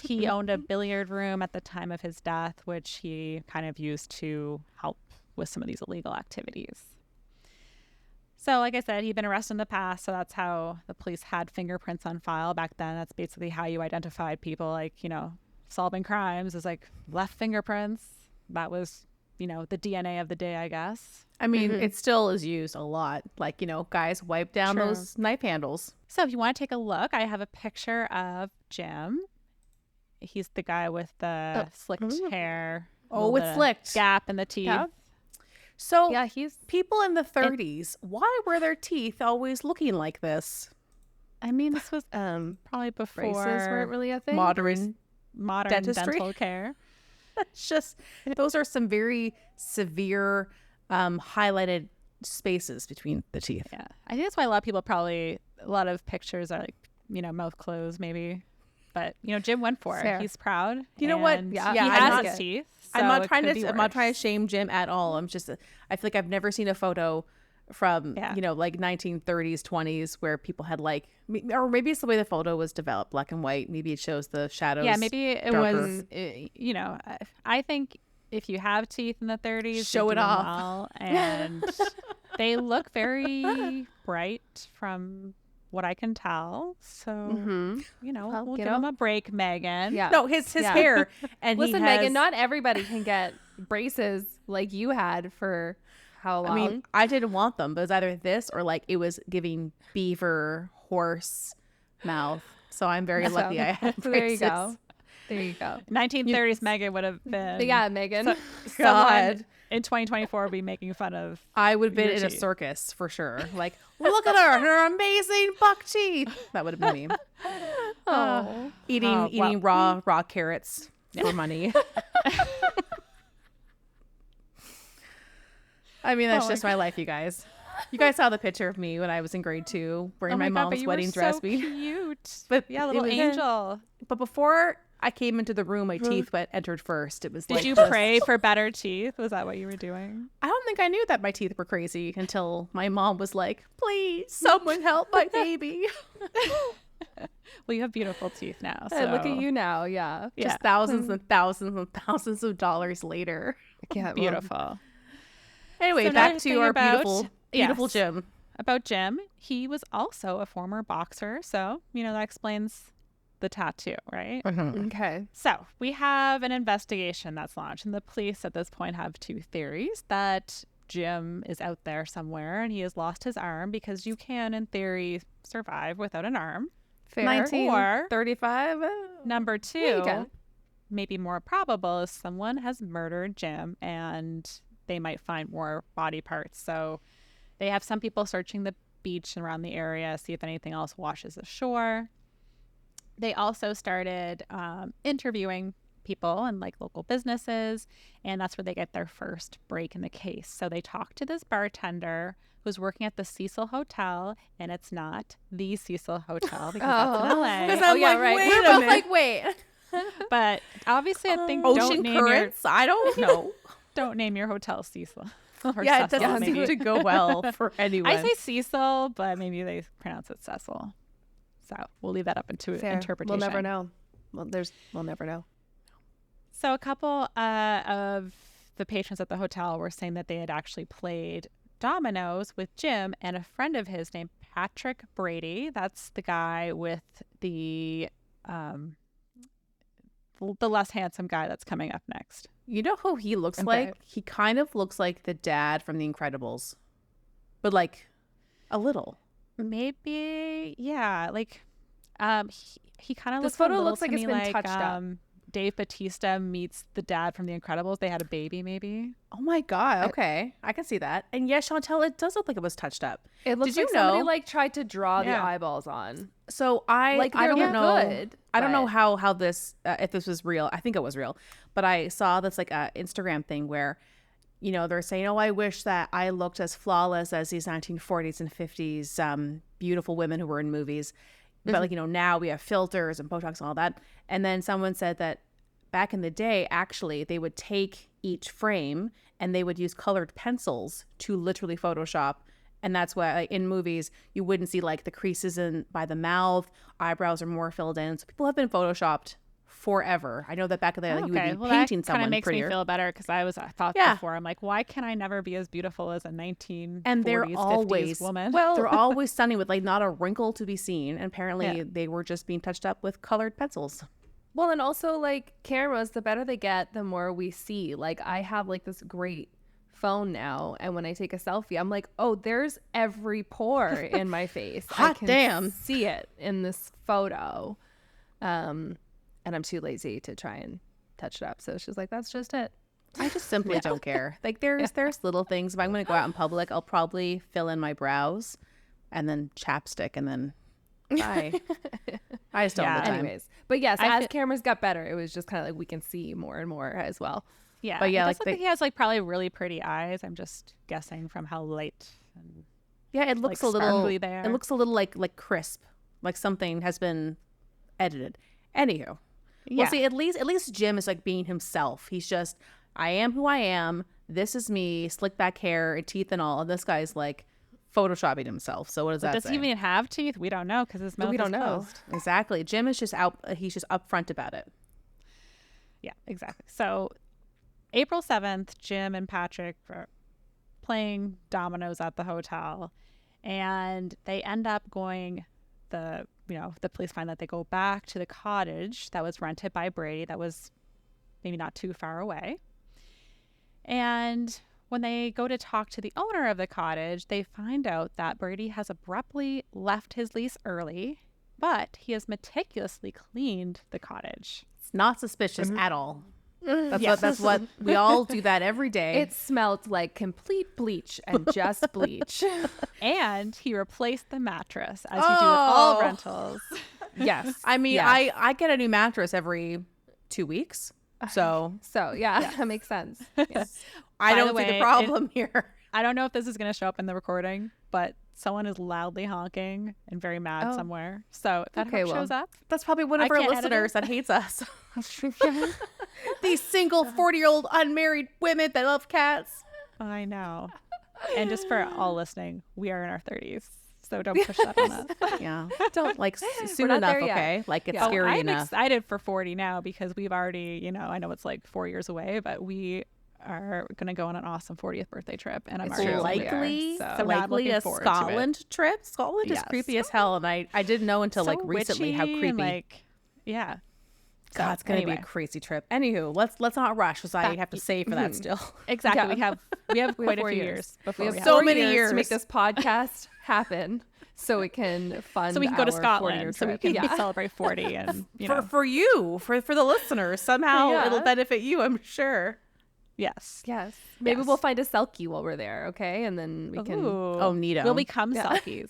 Speaker 3: He owned a billiard room at the time of his death, which he kind of used to help with some of these illegal activities. So, like I said, he'd been arrested in the past, so that's how the police had fingerprints on file back then. That's basically how you identified people, like, solving crimes is like left fingerprints. That was, the DNA of the day, I guess.
Speaker 2: I mean, it still is used a lot. Like, guys wipe down
Speaker 3: True.
Speaker 2: those knife handles.
Speaker 3: So if you want to take a look, I have a picture of Jim. He's the guy with the slicked hair.
Speaker 2: Oh,
Speaker 3: little
Speaker 2: it's
Speaker 3: bit of
Speaker 2: slicked.
Speaker 3: Gap in the teeth.
Speaker 1: Yeah.
Speaker 2: So
Speaker 1: Yeah, he's
Speaker 2: people in the 30s, why were their teeth always looking like this?
Speaker 3: I mean, this was probably
Speaker 1: braces
Speaker 3: before
Speaker 1: weren't really a thing.
Speaker 2: Modern.
Speaker 3: modern
Speaker 2: dentistry.
Speaker 3: dental care.
Speaker 2: It's just, those are some very severe highlighted spaces between the teeth.
Speaker 3: Yeah. I think that's why a lot of pictures are like, mouth closed maybe. But, Jim went for
Speaker 1: Fair.
Speaker 3: it. He's proud.
Speaker 2: You know what?
Speaker 3: and
Speaker 2: Yeah,
Speaker 3: he
Speaker 2: I'm
Speaker 3: has
Speaker 2: not-
Speaker 3: his teeth.
Speaker 2: I'm
Speaker 3: so
Speaker 2: not
Speaker 3: it
Speaker 2: trying
Speaker 3: could be
Speaker 2: to. I'm not trying to
Speaker 3: worse.
Speaker 2: shame Jim at all. I'm just. I feel like I've never seen a photo from like 1930s, 20s where people had like, or maybe it's the way the photo was developed, black and white. Maybe it shows the shadows.
Speaker 3: Yeah, maybe it
Speaker 2: darker.
Speaker 3: was. I think if you have teeth in the 30s,
Speaker 2: Show
Speaker 3: they
Speaker 2: it
Speaker 3: do them
Speaker 2: off.
Speaker 3: well, and they look very bright from what I can tell. So
Speaker 1: Well,
Speaker 3: we'll
Speaker 1: you
Speaker 3: give
Speaker 1: know.
Speaker 3: him a break, Megan.
Speaker 1: Yeah.
Speaker 2: No, his
Speaker 1: Yeah.
Speaker 2: hair. And
Speaker 1: Listen,
Speaker 2: he has,
Speaker 1: Megan, not everybody can get braces like you had for how long?
Speaker 2: I mean, I didn't want them, but it was either this or like it was giving beaver, horse mouth. So I'm very lucky I had
Speaker 1: So there you
Speaker 2: braces.
Speaker 1: go. There you go.
Speaker 3: 1930s Megan would have been.
Speaker 1: But yeah, Megan.
Speaker 3: Someone
Speaker 2: God.
Speaker 3: in 2024 will be making fun of.
Speaker 2: I would have been
Speaker 3: Your
Speaker 2: in a
Speaker 3: teeth.
Speaker 2: circus for sure. Like, look at her amazing buck teeth. That would have been me.
Speaker 1: Oh.
Speaker 2: Eating raw carrots for money. I mean, that's
Speaker 3: Oh my
Speaker 2: just my life, you guys. You guys saw the picture of me when I was in grade 2 wearing my
Speaker 3: God, but
Speaker 2: mom's
Speaker 3: you
Speaker 2: wedding
Speaker 3: were
Speaker 2: dress.
Speaker 3: so cute.
Speaker 2: But
Speaker 3: Yeah,
Speaker 2: it
Speaker 3: little
Speaker 2: was-
Speaker 3: angel.
Speaker 2: But before I came into the room, my teeth entered first. It was
Speaker 3: Did
Speaker 2: like
Speaker 3: you
Speaker 2: just-
Speaker 3: pray for better teeth? Was that what you were doing?
Speaker 2: I don't think I knew that my teeth were crazy until my mom was like, "Please, someone help my baby."
Speaker 3: Well, you have beautiful teeth now. So
Speaker 1: Hey, look at you now. Yeah.
Speaker 2: Just thousands and thousands and thousands of dollars later.
Speaker 1: Yeah,
Speaker 3: beautiful.
Speaker 2: Anyway,
Speaker 3: So
Speaker 2: back
Speaker 3: another
Speaker 2: to
Speaker 3: thing
Speaker 2: our
Speaker 3: about-
Speaker 2: beautiful
Speaker 3: yes.
Speaker 2: Jim.
Speaker 3: About Jim, he was also a former boxer, so that explains the tattoo, right?
Speaker 1: Okay.
Speaker 3: So we have an investigation that's launched, and the police at this point have two theories: that Jim is out there somewhere and he has lost his arm, because you can, in theory, survive without an arm.
Speaker 1: Fair.
Speaker 2: 1935.
Speaker 3: Number
Speaker 1: Yeah, you
Speaker 3: two,
Speaker 1: can.
Speaker 3: maybe more probable, is someone has murdered Jim and they might find more body parts. So they have some people searching the beach and around the area, see if anything else washes ashore. They also started interviewing people and like local businesses, and that's where they get their first break in the case. So they talked to this bartender who's working at the Cecil Hotel, and it's not the Cecil Hotel because that's in LA.
Speaker 2: Because I'm like,
Speaker 1: right.
Speaker 2: wait
Speaker 1: We're
Speaker 2: a
Speaker 1: both
Speaker 2: minute.
Speaker 1: like, wait.
Speaker 3: But obviously, I think
Speaker 2: Ocean
Speaker 3: don't name
Speaker 2: currents? I don't know.
Speaker 3: don't name your hotel Cecil. Or
Speaker 2: Yeah, it
Speaker 3: Cecil,
Speaker 2: doesn't seem
Speaker 3: maybe.
Speaker 2: to go well for anyone.
Speaker 3: I say Cecil, but maybe they pronounce it Cecil. So we'll leave that up into
Speaker 1: Fair.
Speaker 3: interpretation.
Speaker 1: We'll never know. We'll never know.
Speaker 3: So a couple of the patrons at the hotel were saying that they had actually played dominoes with Jim and a friend of his named Patrick Brady. That's the guy with the less handsome guy that's coming up next.
Speaker 2: You know who he looks
Speaker 1: Okay.
Speaker 2: like? He kind of looks like the dad from The Incredibles, but like a little.
Speaker 3: Maybe, yeah. Like, he kind of
Speaker 1: This
Speaker 3: looks.
Speaker 1: photo
Speaker 3: a little
Speaker 1: looks like
Speaker 3: to
Speaker 1: it's
Speaker 3: me
Speaker 1: been touched up.
Speaker 3: Dave Bautista meets the dad from The Incredibles. They had a baby, maybe.
Speaker 2: Oh my god. Okay, I can see that. And yes, Chantel, it does look like it was touched up.
Speaker 1: It looks
Speaker 2: Did you
Speaker 1: like somebody
Speaker 2: know-
Speaker 1: like tried to draw the
Speaker 3: Yeah.
Speaker 1: eyeballs on.
Speaker 2: So I
Speaker 1: Like,
Speaker 2: I
Speaker 1: they're
Speaker 2: don't know.
Speaker 1: good,
Speaker 2: I don't know
Speaker 1: but-
Speaker 2: how this if this was real. I think it was real, but I saw this like Instagram thing where, they're saying, "Oh, I wish that I looked as flawless as these 1940s and 50s beautiful women who were in movies." But like now we have filters and Botox and all that. And then someone said that back in the day, actually, they would take each frame and they would use colored pencils to literally Photoshop. And that's why like, in movies, you wouldn't see like the creases by the mouth, eyebrows are more filled in. So people have been Photoshopped forever. I know that back in the day, like, you would be
Speaker 3: well,
Speaker 2: painting
Speaker 3: that kind
Speaker 2: someone
Speaker 3: of makes
Speaker 2: prettier.
Speaker 3: me feel better because I thought
Speaker 2: Yeah.
Speaker 3: before, I'm like, why can I never be as beautiful as a 1940s,
Speaker 2: And they're
Speaker 3: 50s
Speaker 2: always
Speaker 3: woman?
Speaker 1: Well,
Speaker 2: They're always stunning with like not a wrinkle to be seen. And apparently
Speaker 3: Yeah.
Speaker 2: they were just being touched up with colored pencils.
Speaker 1: Well, and also like cameras, the better they get, the more we see. Like I have like this great phone now, and when I take a selfie, I'm like, oh, there's every pore in my face. I
Speaker 2: Hot
Speaker 1: can
Speaker 2: damn.
Speaker 1: see it in this photo. And I'm too lazy to try and touch it up. So she's like, that's just it.
Speaker 2: I just simply don't care. Like there's little things. If I'm going to go out in public, I'll probably fill in my brows and then chapstick and then bye. I just don't have the time.
Speaker 1: Anyways, but yes,
Speaker 3: I
Speaker 1: as
Speaker 3: feel-
Speaker 1: cameras got better, it was just kind of like we can see more and more as well.
Speaker 3: Yeah.
Speaker 2: But yeah,
Speaker 3: it
Speaker 2: like
Speaker 3: does look like he has like probably really pretty eyes. I'm just guessing from how light and
Speaker 2: yeah, it looks
Speaker 3: like,
Speaker 2: a little.
Speaker 3: sparkly they
Speaker 2: It
Speaker 3: are.
Speaker 2: looks a little like crisp, like something has been edited. Anywho,
Speaker 3: Yeah.
Speaker 2: well, see, at least Jim is like being himself. He's just, I am who I am. This is me, slick back hair and teeth and all. And this guy's like photoshopping himself. So what does
Speaker 3: But
Speaker 2: that
Speaker 3: does
Speaker 2: say?
Speaker 3: he even have teeth? We don't know because his mouth
Speaker 1: We
Speaker 3: is
Speaker 1: don't know.
Speaker 3: closed.
Speaker 2: Exactly. Jim is just out. He's just upfront about it.
Speaker 3: Yeah, exactly. So April 7th, Jim and Patrick are playing dominoes at the hotel, and they end up going the police find that they go back to the cottage that was rented by Brady that was maybe not too far away. And when they go to talk to the owner of the cottage, they find out that Brady has abruptly left his lease early, but he has meticulously cleaned the cottage.
Speaker 2: It's not suspicious
Speaker 1: Mm-hmm.
Speaker 2: at all.
Speaker 3: Yes.
Speaker 2: That's what we all do that every day.
Speaker 1: It smelled like complete bleach and just bleach.
Speaker 3: And he replaced the mattress, as you do with all
Speaker 2: Oh.
Speaker 3: rentals.
Speaker 1: Yes.
Speaker 2: I mean,
Speaker 1: Yes.
Speaker 2: I get a new mattress every 2 weeks. So
Speaker 1: So yeah, that makes sense. Yes.
Speaker 2: I
Speaker 3: By the
Speaker 2: don't see the
Speaker 3: way,
Speaker 2: problem here.
Speaker 3: I don't know if this is going to show up in the recording, but someone is loudly honking and very mad
Speaker 1: Oh.
Speaker 3: somewhere. So if that
Speaker 1: Okay, well.
Speaker 3: shows up,
Speaker 2: That's probably one of
Speaker 3: I
Speaker 2: our
Speaker 3: can't edit
Speaker 2: listeners
Speaker 3: it.
Speaker 2: that hates us. These single 40-year-old unmarried women that love cats.
Speaker 3: I know. And just for all listening, we are in our 30s. So don't push that on us.
Speaker 2: Yeah.
Speaker 1: Don't
Speaker 2: Like soon
Speaker 1: not
Speaker 2: enough,
Speaker 1: there yet.
Speaker 2: okay? Like it's
Speaker 1: Yeah.
Speaker 2: scary
Speaker 3: I'm
Speaker 2: enough.
Speaker 3: excited for 40 now because we've already, I know it's like 4 years away, but we are going to go on an awesome 40th birthday trip. And I'm
Speaker 1: It's
Speaker 3: already
Speaker 1: true.
Speaker 2: Likely,
Speaker 3: So I'm
Speaker 2: likely
Speaker 3: looking
Speaker 2: a
Speaker 3: forward to it.
Speaker 2: Scotland trip. Scotland is
Speaker 3: Yes.
Speaker 2: creepy as hell, and I didn't know until like
Speaker 3: So
Speaker 2: recently how
Speaker 3: witchy
Speaker 2: creepy.
Speaker 3: and, like, yeah.
Speaker 2: God, it's gonna be
Speaker 3: anyway.
Speaker 2: a crazy trip. Anywho, let's not rush because I
Speaker 3: Back-
Speaker 2: have to save for that still.
Speaker 3: Exactly.
Speaker 1: Yeah.
Speaker 3: We have quite a
Speaker 1: 4
Speaker 3: few
Speaker 1: years.
Speaker 3: years before
Speaker 1: We have
Speaker 3: we have
Speaker 2: so
Speaker 1: 4
Speaker 2: many
Speaker 1: years to make
Speaker 2: years.
Speaker 1: this podcast happen, so we can fund.
Speaker 3: so we can go to
Speaker 1: our 40-year
Speaker 3: Scotland, so we
Speaker 1: trip.
Speaker 3: can
Speaker 1: Yeah.
Speaker 3: celebrate 40 and
Speaker 2: For the listeners, somehow
Speaker 3: Yeah.
Speaker 2: it'll benefit you, I'm sure.
Speaker 3: yes.
Speaker 1: Yes. Maybe
Speaker 3: Yes.
Speaker 1: we'll find a selkie while we're there. Okay, and then we can.
Speaker 3: Ooh.
Speaker 2: Oh, neato.
Speaker 3: We'll become
Speaker 1: Yeah.
Speaker 3: selkies.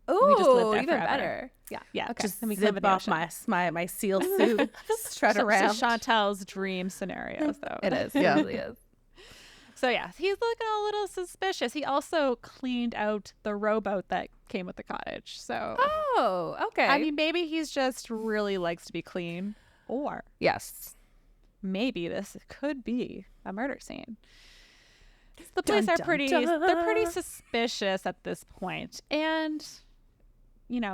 Speaker 1: Ooh,
Speaker 3: we just live there
Speaker 1: even
Speaker 3: forever.
Speaker 1: better. Yeah.
Speaker 3: Yeah.
Speaker 1: Okay.
Speaker 2: Just
Speaker 3: Then we can live
Speaker 2: zip
Speaker 3: in the
Speaker 2: off
Speaker 3: ocean.
Speaker 2: my seal suit, strut around.
Speaker 3: So Chantel's dream scenario. So
Speaker 1: It is.
Speaker 2: Yeah.
Speaker 1: It really is.
Speaker 3: So yeah, he's looking a little suspicious. He also cleaned out the rowboat that came with the cottage. So
Speaker 1: Oh, okay.
Speaker 3: I mean, maybe he's just really likes to be clean, or
Speaker 1: yes.
Speaker 3: maybe this could be a murder scene. The police
Speaker 2: Dun,
Speaker 3: are
Speaker 2: dun,
Speaker 3: pretty
Speaker 2: dun.
Speaker 3: they're pretty suspicious at this point. And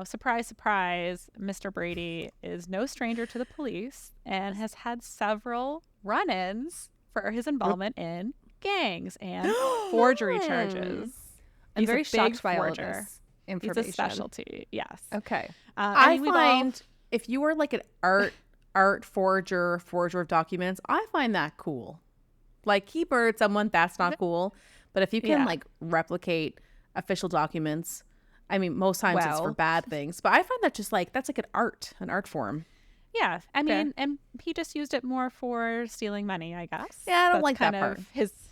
Speaker 3: surprise surprise, Mr. Brady is no stranger to the police and has had several run-ins for his involvement in gangs and forgery charges.
Speaker 1: I'm
Speaker 3: He's a
Speaker 1: very
Speaker 3: big
Speaker 1: shocked by all of
Speaker 3: forger.
Speaker 1: this
Speaker 3: It's
Speaker 1: information.
Speaker 3: a specialty. Yes.
Speaker 1: Okay.
Speaker 3: I
Speaker 2: I
Speaker 3: mean, we've all-
Speaker 2: find if you were like an art forger of documents, I find that cool. Like he murdered someone, that's not cool. But if you can
Speaker 3: Yeah.
Speaker 2: like replicate official documents, I mean, most times it's for
Speaker 1: Well.
Speaker 2: bad things. But I find that just like that's like an art form.
Speaker 3: Yeah, I
Speaker 1: Fair.
Speaker 3: mean, and he just used it more for stealing money, I guess.
Speaker 2: Yeah, I don't
Speaker 3: That's
Speaker 2: like that
Speaker 3: kind
Speaker 2: part.
Speaker 3: of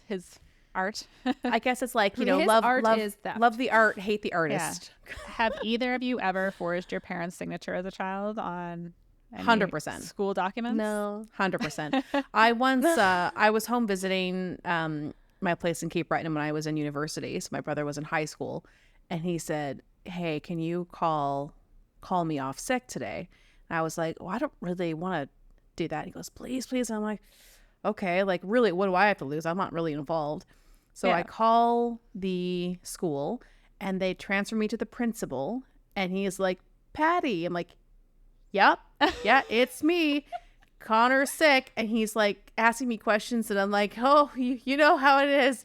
Speaker 3: His art.
Speaker 2: I guess it's like, you know,
Speaker 1: His
Speaker 2: love
Speaker 1: art
Speaker 2: love,
Speaker 1: is theft.
Speaker 2: love the art, hate the artist.
Speaker 3: Have either of you ever forged your parents' signature as a child on any
Speaker 2: 100%.
Speaker 3: school documents?
Speaker 1: No.
Speaker 2: 100%. I once I was home visiting my place in Cape Breton when I was in university. So my brother was in high school, and he said, "Hey, can you call me off sick today?" And I was like, "Well, I don't really want to do that." He goes, "Please, please." And I'm like, "Okay, like really, what do I have to lose? I'm not really involved." So I
Speaker 3: Yeah.
Speaker 2: call the school, and they transfer me to the principal, and he is like, "Patty." I'm like, "Yep, yeah, it's me. Connor's sick." And he's like asking me questions, and I'm like, "Oh, you know how it is."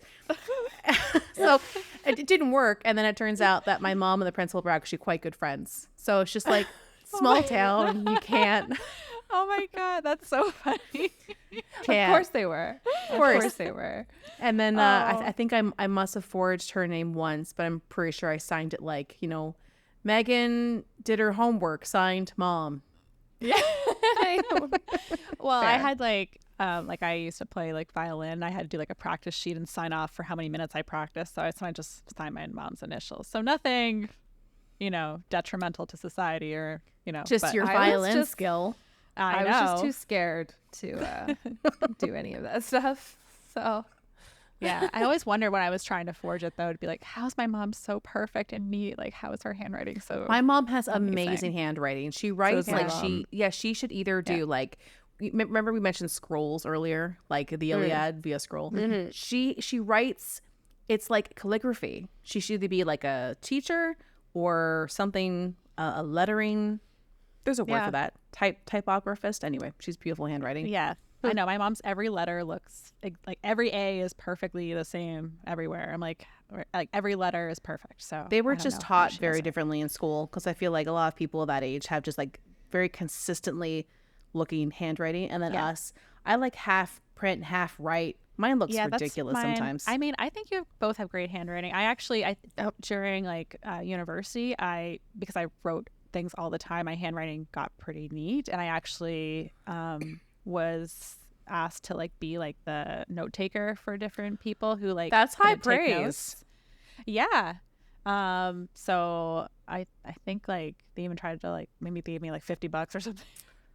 Speaker 2: So it didn't work. And then it turns out that my mom and the principal were actually quite good friends. So it's just like small town. You can't.
Speaker 3: Oh my god, that's so funny.
Speaker 1: Of course they were. Of
Speaker 2: course.
Speaker 1: course they were.
Speaker 2: And then
Speaker 3: Oh.
Speaker 2: I think I must have forged her name once, but I'm pretty sure I signed it like, you know, Megan did her homework, signed mom.
Speaker 3: Well, I
Speaker 1: Fair.
Speaker 3: had like I used to play like violin. I had to do like a practice sheet and sign off for how many minutes I practiced. So I just signed my mom's initials. So nothing, detrimental to society or,
Speaker 2: Just
Speaker 3: but
Speaker 2: your
Speaker 1: I was
Speaker 2: violin
Speaker 1: just-
Speaker 2: skill.
Speaker 3: I
Speaker 1: I
Speaker 3: know.
Speaker 1: was just too scared to do any of that stuff. So
Speaker 3: Yeah, I always wonder when I was trying to forge it though, to be like, how's my mom so perfect and neat? Like, how is her handwriting so
Speaker 2: My mom has
Speaker 3: amazing?
Speaker 2: amazing handwriting. She
Speaker 3: So
Speaker 2: writes
Speaker 3: does my
Speaker 2: like
Speaker 3: mom.
Speaker 2: she should either do like remember we mentioned scrolls earlier, like the Iliad via scroll. She writes, it's like calligraphy. She should either be like a teacher or something, a lettering. There's a word
Speaker 3: Yeah.
Speaker 2: for that. Typographist. Anyway, she's beautiful handwriting.
Speaker 3: Yeah, I know. My mom's every letter looks like every A is perfectly the same everywhere. I'm like every letter is perfect. So
Speaker 2: They were
Speaker 3: I don't
Speaker 2: just
Speaker 3: know how
Speaker 2: taught
Speaker 3: she
Speaker 2: very
Speaker 3: does it.
Speaker 2: differently in school because I feel like a lot of people that age have just like very consistently looking handwriting, and then
Speaker 3: Yeah.
Speaker 2: us, I like half print, half write. Mine looks
Speaker 3: Yeah, that's
Speaker 2: ridiculous
Speaker 3: mine.
Speaker 2: sometimes.
Speaker 3: I mean, I think you both have great handwriting. I actually, during like university, because I wrote things all the time, my handwriting got pretty neat, and I actually was asked to like be like the note taker for different people who like
Speaker 2: That's high
Speaker 3: couldn't take
Speaker 2: praise.
Speaker 3: notes. Yeah. So I think like they even tried to like maybe they gave me like $50 or something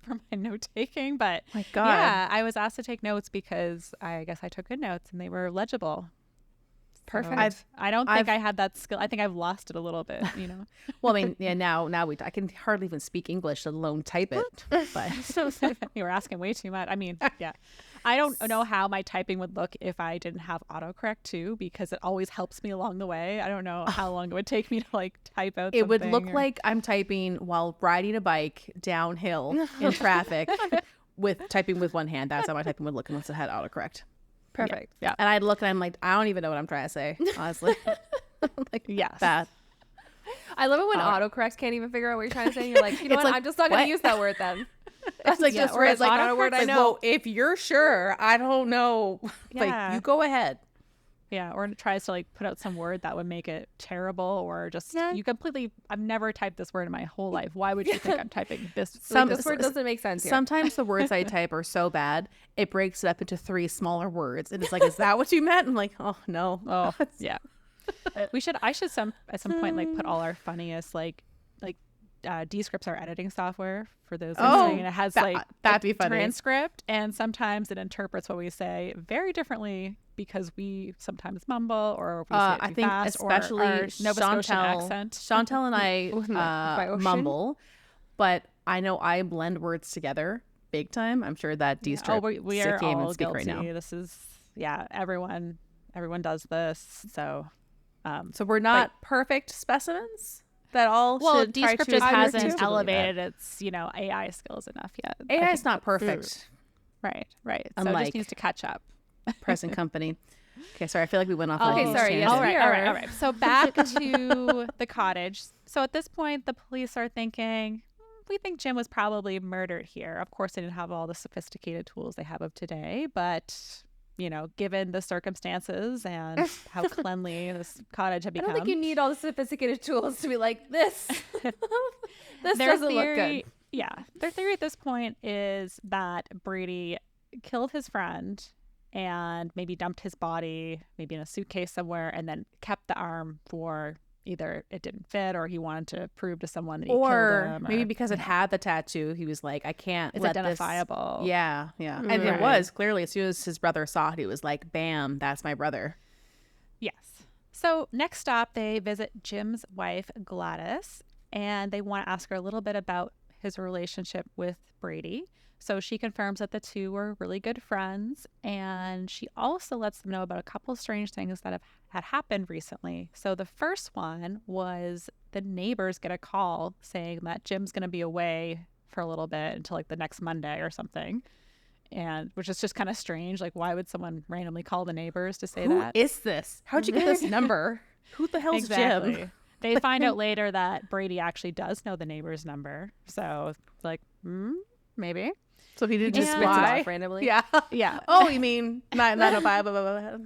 Speaker 3: for my note taking, but
Speaker 2: My God.
Speaker 3: yeah, I was asked to take notes because I guess I took good notes and they were legible.
Speaker 1: Perfect.
Speaker 3: So I don't think
Speaker 2: I've-
Speaker 3: I had that skill. I think I've lost it a little bit, you know.
Speaker 2: Well, I mean, yeah, now I can hardly even speak English, let alone type it. But
Speaker 3: You were asking way too much. I mean, yeah. I don't know how my typing would look if I didn't have autocorrect too, because it always helps me along the way. I don't know how long it would take me to like type out
Speaker 2: it would
Speaker 3: something
Speaker 2: look
Speaker 3: or-
Speaker 2: like I'm typing while riding a bike downhill in traffic with typing with one hand. That's how my typing would look unless it had autocorrect.
Speaker 1: Perfect.
Speaker 3: Yeah.
Speaker 2: And I'd look and I'm like, I don't even know what I'm trying to say, honestly. Like,
Speaker 3: Yes.
Speaker 2: that.
Speaker 1: I love it when autocorrect can't even figure out what you're trying to say. And you're like, you know
Speaker 2: It's
Speaker 1: what?
Speaker 2: like,
Speaker 1: I'm just not going
Speaker 2: what?
Speaker 1: to use that word then.
Speaker 2: It's like
Speaker 3: Yeah,
Speaker 2: just
Speaker 3: or
Speaker 2: where
Speaker 3: it's
Speaker 2: it's like
Speaker 1: not a word I
Speaker 2: like,
Speaker 1: know.
Speaker 2: well, if you're sure, I don't know.
Speaker 3: Yeah.
Speaker 2: Like, you go ahead.
Speaker 3: Yeah, or it tries to like put out some word that would make it terrible, or just you completely. I've never typed this word in my whole life. Why would you think I'm typing this?
Speaker 1: This word doesn't make sense here.
Speaker 2: Sometimes the words I type are so bad, it breaks it up into 3 smaller words. And it's like, is that what you meant? I'm like, oh, no.
Speaker 3: Oh, yeah. I should at some point like put all our funniest like Descript's our editing software for those listening, and it has like
Speaker 2: that'd be
Speaker 3: a
Speaker 2: funny.
Speaker 3: transcript, and sometimes it interprets what we say very differently because we sometimes mumble or we say it too
Speaker 2: I think
Speaker 3: fast,
Speaker 2: especially
Speaker 3: or our Nova Scotian accent.
Speaker 2: Chantel and I
Speaker 1: by ocean?
Speaker 2: mumble, but I know I blend words together big time. I'm sure that
Speaker 3: Yeah.
Speaker 2: Descript
Speaker 3: We are
Speaker 2: can't even
Speaker 3: all
Speaker 2: speak
Speaker 3: guilty.
Speaker 2: right now.
Speaker 3: This is everyone does this. So
Speaker 2: So we're not perfect specimens that all should try
Speaker 3: Descript
Speaker 2: to
Speaker 3: just
Speaker 2: adhere to.
Speaker 3: hasn't elevated its AI skills enough yet. I
Speaker 2: AI
Speaker 3: think
Speaker 2: is not perfect.
Speaker 3: right. So it
Speaker 2: Unlike-
Speaker 3: just needs to catch up.
Speaker 2: Present company. Okay, sorry. I feel like we went off.
Speaker 1: Okay,
Speaker 2: on a huge
Speaker 1: sorry, yes,
Speaker 2: tangent.
Speaker 3: All right. So back to the cottage. So at this point, the police are thinking, we think Jim was probably murdered here. Of course, they didn't have all the sophisticated tools they have of today, but given the circumstances and how cleanly this cottage had
Speaker 1: I
Speaker 3: become,
Speaker 1: don't think you need all the sophisticated tools to be like this. This
Speaker 3: their
Speaker 1: doesn't look
Speaker 3: theory,
Speaker 1: good.
Speaker 3: yeah, their theory at this point is that Brady killed his friend and maybe dumped his body maybe in a suitcase somewhere and then kept the arm for either it didn't fit or he wanted to prove to someone that he killed
Speaker 2: Or
Speaker 3: him.
Speaker 2: maybe because it had the tattoo, he was like, I can't
Speaker 3: it's
Speaker 2: let this-
Speaker 3: identifiable.
Speaker 2: Yeah. And it
Speaker 3: Right.
Speaker 2: was clearly, as soon as his brother saw it, he was like, bam, that's my brother.
Speaker 3: Yes. So next stop, they visit Jim's wife, Gladys, and they want to ask her a little bit about his relationship with Brady. So she confirms that the two were really good friends, and she also lets them know about a couple of strange things that had happened recently. So the first one was the neighbors get a call saying that Jim's going to be away for a little bit until like the next Monday or something. And which is just kind of strange. Like, why would someone randomly call the neighbors to say
Speaker 2: Who
Speaker 3: that?
Speaker 2: is this? How'd you get this number? Who the hell's
Speaker 3: Exactly.
Speaker 2: Jim?
Speaker 3: They find out later that Brady actually does know the neighbor's number. So it's like, maybe.
Speaker 2: So he did
Speaker 1: Just
Speaker 2: just
Speaker 1: spits it
Speaker 2: lie?
Speaker 1: off randomly.
Speaker 2: Yeah.
Speaker 3: Yeah.
Speaker 2: Oh, you mean 905?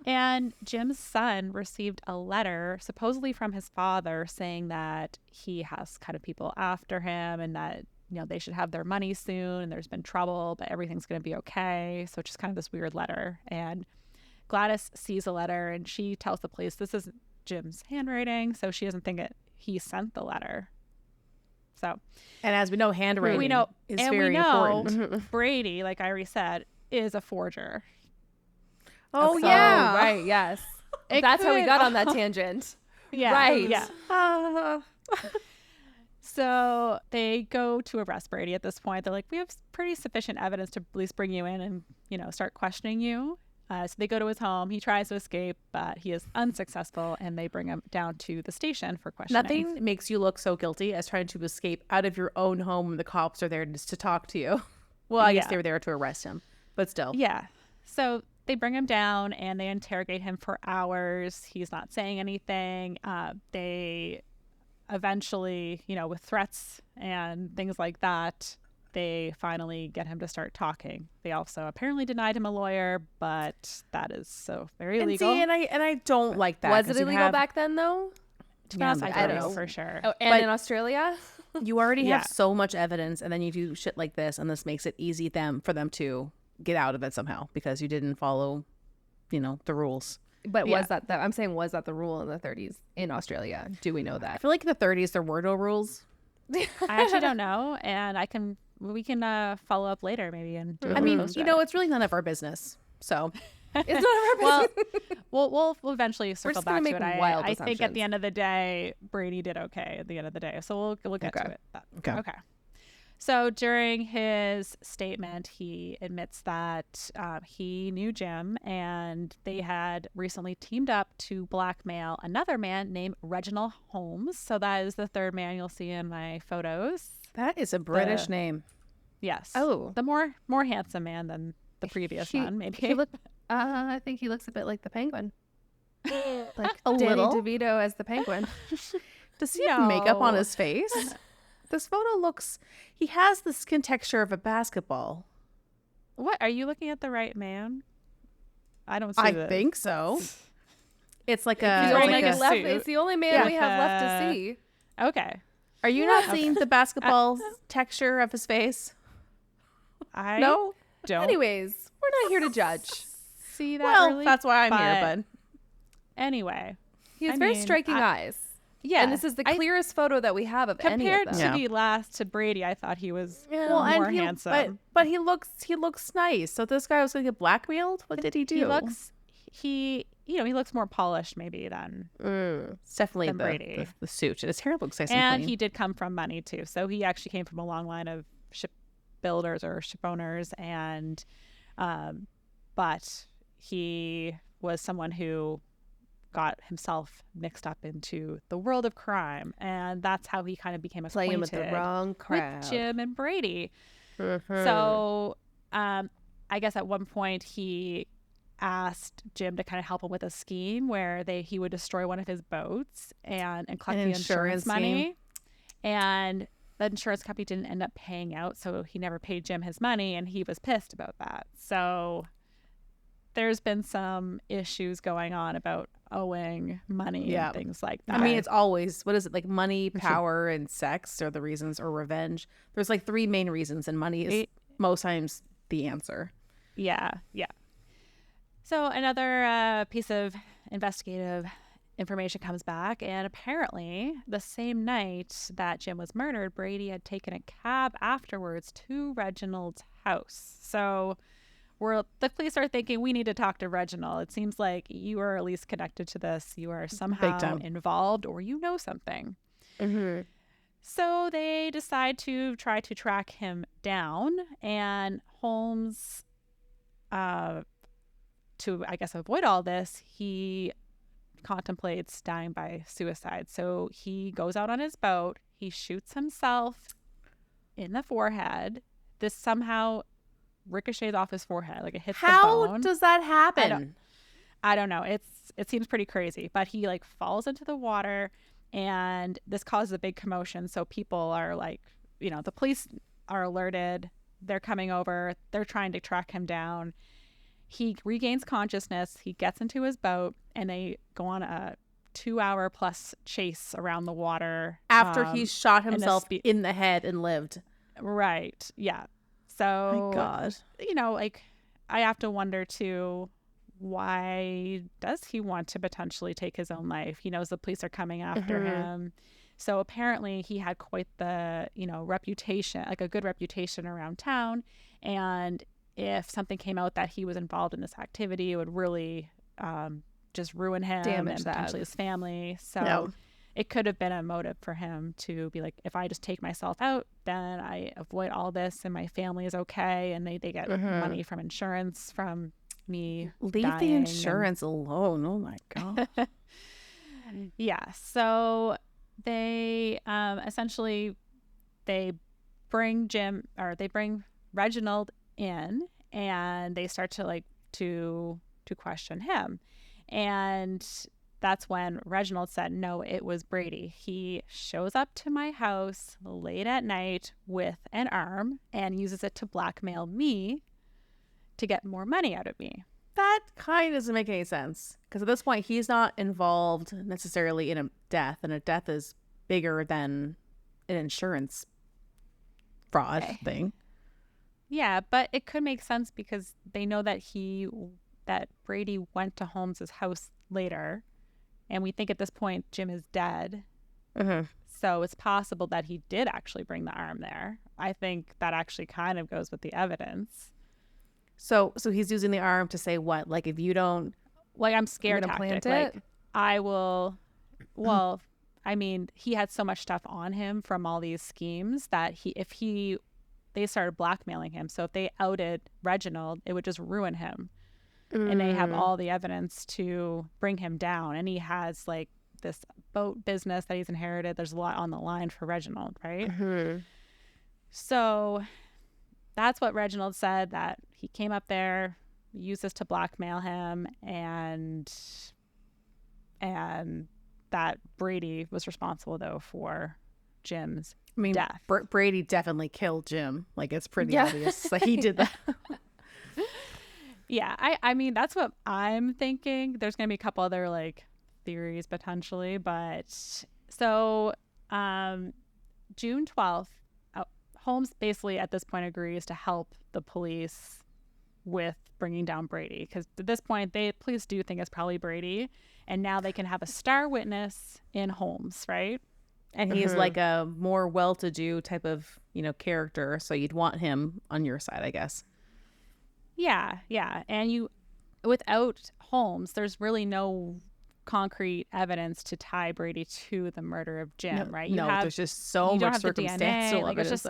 Speaker 3: And Jim's son received a letter, supposedly from his father, saying that he has kind of people after him and that, they should have their money soon and there's been trouble, but everything's going to be okay. So it's just kind of this weird letter. And Gladys sees the letter and she tells the police this isn't Jim's handwriting. So she doesn't think he sent the letter. So,
Speaker 2: And as we know, handwriting
Speaker 3: we know
Speaker 2: is very important.
Speaker 3: Brady, like I already said, is a forger.
Speaker 2: Oh,
Speaker 1: So,
Speaker 2: yeah.
Speaker 1: right, yes.
Speaker 3: It
Speaker 1: That's how we
Speaker 3: could-
Speaker 1: got on that tangent.
Speaker 3: Yeah.
Speaker 1: Right.
Speaker 3: Yeah.
Speaker 2: Uh,
Speaker 3: So they go to arrest Brady at this point. They're like, we have pretty sufficient evidence to at least bring you in and, start questioning you. So they go to his home. He tries to escape, but he is unsuccessful, and they bring him down to the station for questioning.
Speaker 2: Nothing makes you look so guilty as trying to escape out of your own home when the cops are there just to talk to you. Well, I guess
Speaker 3: Yeah.
Speaker 2: they were there to arrest him, but still.
Speaker 3: Yeah. So they bring him down and they interrogate him for hours. He's not saying anything. They eventually, with threats and things like that, they finally get him to start talking. They also apparently denied him a lawyer, but that is so very
Speaker 2: And
Speaker 3: illegal.
Speaker 2: see, and I don't like that.
Speaker 1: Was
Speaker 2: 'cause
Speaker 1: it
Speaker 2: you
Speaker 1: illegal
Speaker 2: have-
Speaker 1: back then, though?
Speaker 3: To be honest,
Speaker 2: Yeah,
Speaker 3: I don't
Speaker 2: it
Speaker 3: know
Speaker 2: is.
Speaker 3: for sure.
Speaker 1: Oh, and
Speaker 2: But-
Speaker 1: in Australia?
Speaker 2: You already
Speaker 3: Yeah.
Speaker 2: have so much evidence, and then you do shit like this, and this makes it easy for them to get out of it somehow because you didn't follow, the rules.
Speaker 1: But
Speaker 3: Yeah.
Speaker 1: was that I'm saying, was that the rule in the 30s in Australia? Do we know
Speaker 2: I
Speaker 1: that?
Speaker 2: feel like in the 30s there were no rules.
Speaker 3: I actually don't know, and we can follow up later maybe and do a
Speaker 2: I mean,
Speaker 3: post
Speaker 2: it's really none of our business. So
Speaker 1: It's not our business.
Speaker 3: Well, we'll eventually circle
Speaker 1: just gonna
Speaker 3: back
Speaker 1: make
Speaker 3: to it.
Speaker 1: wild
Speaker 3: I think at
Speaker 1: assumptions.
Speaker 3: the end of the day, Brady did okay at the end of the day. So we'll get to
Speaker 2: Okay.
Speaker 3: it.
Speaker 2: Okay.
Speaker 3: So during his statement, he admits that he knew Jim and they had recently teamed up to blackmail another man named Reginald Holmes. So that is the third man you'll see in my photos.
Speaker 2: that is a British
Speaker 3: The-
Speaker 2: name.
Speaker 3: Yes.
Speaker 1: Oh.
Speaker 3: the more handsome man than the previous one, maybe.
Speaker 1: He look, I think he looks a bit like the penguin. Like
Speaker 2: A
Speaker 1: Danny
Speaker 2: little?
Speaker 1: DeVito as the penguin.
Speaker 2: Does he have makeup on
Speaker 3: No.
Speaker 2: his face? This photo looks. He has the skin texture of a basketball.
Speaker 3: What? Are you looking at the right man? I don't see
Speaker 2: I
Speaker 3: this.
Speaker 2: think so. It's like
Speaker 1: He's
Speaker 2: a.
Speaker 3: wearing
Speaker 1: only
Speaker 3: like a
Speaker 1: left,
Speaker 3: suit.
Speaker 1: it's the only man
Speaker 2: Yeah.
Speaker 1: we have left to see.
Speaker 3: Okay.
Speaker 2: Are you not seeing the basketball texture of his face?
Speaker 3: I
Speaker 2: No.
Speaker 3: don't
Speaker 1: Anyways, we're not here to judge.
Speaker 3: see that
Speaker 2: Well,
Speaker 3: really,
Speaker 2: that's why I'm here,
Speaker 3: but
Speaker 2: bud.
Speaker 3: anyway.
Speaker 1: He has
Speaker 3: I
Speaker 1: very
Speaker 3: mean,
Speaker 1: striking eyes.
Speaker 3: Yeah.
Speaker 1: And this is the clearest photo that we have of any
Speaker 3: compared
Speaker 1: of
Speaker 3: to
Speaker 1: them.
Speaker 2: Yeah.
Speaker 3: the last to Brady, I thought he was
Speaker 2: Well,
Speaker 3: more
Speaker 2: and
Speaker 3: handsome.
Speaker 2: but he looks nice. So this guy was gonna get blackmailed. What did he do?
Speaker 3: He looks more polished maybe than
Speaker 2: It's definitely
Speaker 3: than Brady.
Speaker 2: the suit. His hair looks nice
Speaker 3: and
Speaker 2: and clean.
Speaker 3: he did come from money too. So he actually came from a long line of shipbuilders or ship owners, and but he was someone who got himself mixed up into the world of crime, and that's how he kind of became acquainted
Speaker 1: Playing with the wrong crowd.
Speaker 3: with Jim and Brady.
Speaker 1: Mhm.
Speaker 3: So I guess at one point he asked Jim to kind of help him with a scheme where he would destroy one of his boats and collect
Speaker 2: An
Speaker 3: the insurance
Speaker 2: insurance
Speaker 3: money. And the insurance company didn't end up paying out, so he never paid Jim his money, and he was pissed about that. So there's been some issues going on about owing money
Speaker 2: Yeah.
Speaker 3: and things like that.
Speaker 2: I mean, it's always, what is it, like money, power, and sex are the reasons, or revenge. There's like three main reasons, and money is most times the answer.
Speaker 3: Yeah. So another piece of investigative information comes back, and apparently the same night that Jim was murdered, Brady had taken a cab afterwards to Reginald's house. So the police are thinking, we need to talk to Reginald. It seems like you are at least connected to this. You are somehow
Speaker 2: time.
Speaker 3: involved, or you know something.
Speaker 1: Mhm.
Speaker 3: So they decide to try to track him down, and Holmes, to, I guess, avoid all this, he contemplates dying by suicide. So he goes out on his boat, he shoots himself in the forehead. This somehow ricochets off his forehead, like it hits the
Speaker 2: How
Speaker 3: bone.
Speaker 2: does that happen?
Speaker 3: I don't know. It seems pretty crazy, but he like falls into the water, and this causes a big commotion. So people are like, the police are alerted. They're coming over. They're trying to track him down. He regains consciousness. He gets into his boat, and they go on a 2-hour plus chase around the water
Speaker 2: After he shot
Speaker 3: and
Speaker 2: himself in the head and lived.
Speaker 3: Right. Yeah.
Speaker 2: Oh
Speaker 3: So,
Speaker 2: my God.
Speaker 3: like I have to wonder too, why does he want to potentially take his own life? He knows the police are coming after him. So apparently he had quite the, reputation, like a good reputation around town. And if something came out that he was involved in this activity, it would really just ruin him
Speaker 1: Damage
Speaker 3: and
Speaker 1: that.
Speaker 3: potentially his family. So
Speaker 2: No.
Speaker 3: it could have been a motive for him to be like, if I just take myself out, then I avoid all this and my family is okay. And they get money from insurance from me
Speaker 2: Leave
Speaker 3: dying
Speaker 2: the
Speaker 3: and-
Speaker 2: insurance alone. Oh my God.
Speaker 3: Yeah. So they essentially they bring Reginald in, and they start to to question him. And that's when Reginald said, no, it was Brady. He shows up to my house late at night with an arm and uses it to blackmail me to get more money out of me.
Speaker 2: That kind of doesn't make any sense. Because at this point, he's not involved necessarily in a death. And a death is bigger than an insurance fraud thing.
Speaker 3: Yeah, but it could make sense because they know that Brady went to Holmes's house later, and we think at this point Jim is dead. So it's possible that he did actually bring the arm there. I think that actually kind of goes with the evidence.
Speaker 2: So he's using the arm to say what? Like, if you don't...
Speaker 3: Like, I'm scared
Speaker 1: gonna
Speaker 3: tactic.
Speaker 1: plant it?
Speaker 3: Like, I will... Well, I mean, he had so much stuff on him from all these schemes that they started blackmailing him. So if they outed Reginald, it would just ruin him. And they have all the evidence to bring him down. And he has like this boat business that he's inherited. There's a lot on the line for Reginald, right? So that's what Reginald said, that he came up there, used this to blackmail him, and that Brady was responsible though for Jim's death.
Speaker 2: Brady definitely killed Jim. Like, it's pretty obvious that he did that.
Speaker 3: Yeah, I mean, that's what I'm thinking. There's going to be a couple other like theories potentially, but so June 12th, Holmes basically at this point agrees to help the police with bringing down Brady, because at this point police do think it's probably Brady, and now they can have a star witness in Holmes, right?
Speaker 2: And he's like a more well-to-do type of, character. So you'd want him on your side, I guess.
Speaker 3: Yeah. And without Holmes, there's really no concrete evidence to tie Brady to the murder of Jim, right?
Speaker 2: There's just so much circumstantial evidence.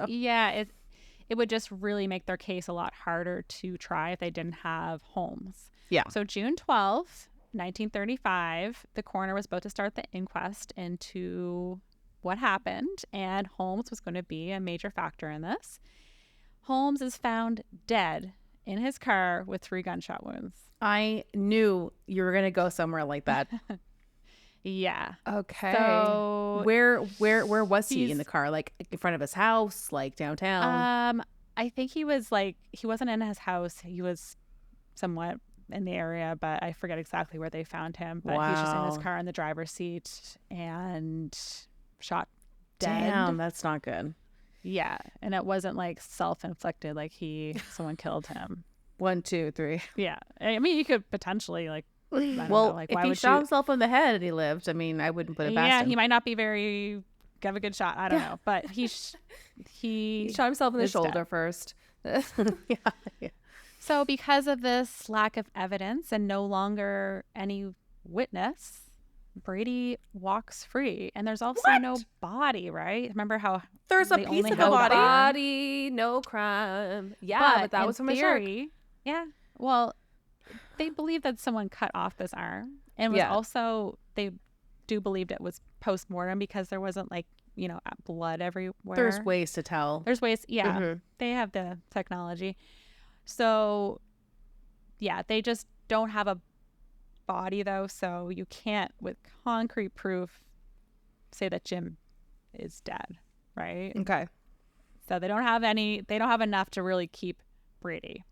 Speaker 3: It would just really make their case a lot harder to try if they didn't have Holmes.
Speaker 2: Yeah.
Speaker 3: So June 12th, 1935, the coroner was about to start the inquest into what happened, and Holmes was going to be a major factor in this. Holmes is found dead in his car with 3 gunshot wounds.
Speaker 2: I knew you were going to go somewhere like that.
Speaker 3: Yeah.
Speaker 1: Okay.
Speaker 3: So
Speaker 2: where was he in the car? Like in front of his house, like downtown?
Speaker 3: I think he wasn't in his house. He was somewhat in the area, but I forget exactly where they found him. But he's just in his car in the driver's seat and shot dead.
Speaker 2: Damn, that's not good.
Speaker 3: Yeah, and it wasn't like self-inflicted, like someone killed him.
Speaker 2: 1, 2, 3.
Speaker 3: Yeah, I mean, you could potentially I don't
Speaker 2: well,
Speaker 3: know, like,
Speaker 2: if
Speaker 3: why
Speaker 2: he
Speaker 3: would
Speaker 2: shot
Speaker 3: you...
Speaker 2: himself in the head and he lived, I mean, I wouldn't put it past him.
Speaker 3: he might not be very have a good shot. I don't know, but he
Speaker 1: shot himself in the shoulder
Speaker 3: dead.
Speaker 1: first.
Speaker 2: Yeah.
Speaker 3: So because of this lack of evidence and no longer any witness, Brady walks free, and there's also no body, right? Remember how
Speaker 2: there's a
Speaker 3: they
Speaker 2: piece
Speaker 3: only
Speaker 2: of a
Speaker 3: had
Speaker 2: body?
Speaker 1: Body, no crime. Yeah, but that
Speaker 3: in
Speaker 1: was from a shark.
Speaker 3: theory. Yeah. Well, they believe that someone cut off this arm, and was also they do believe it was post-mortem because there wasn't blood everywhere.
Speaker 2: There's ways to tell.
Speaker 3: There's ways. Yeah, they have the technology. So, yeah, they just don't have a body though, so you can't with concrete proof say that Jim is dead, right?
Speaker 1: Okay.
Speaker 3: So they don't have enough to really keep Brady.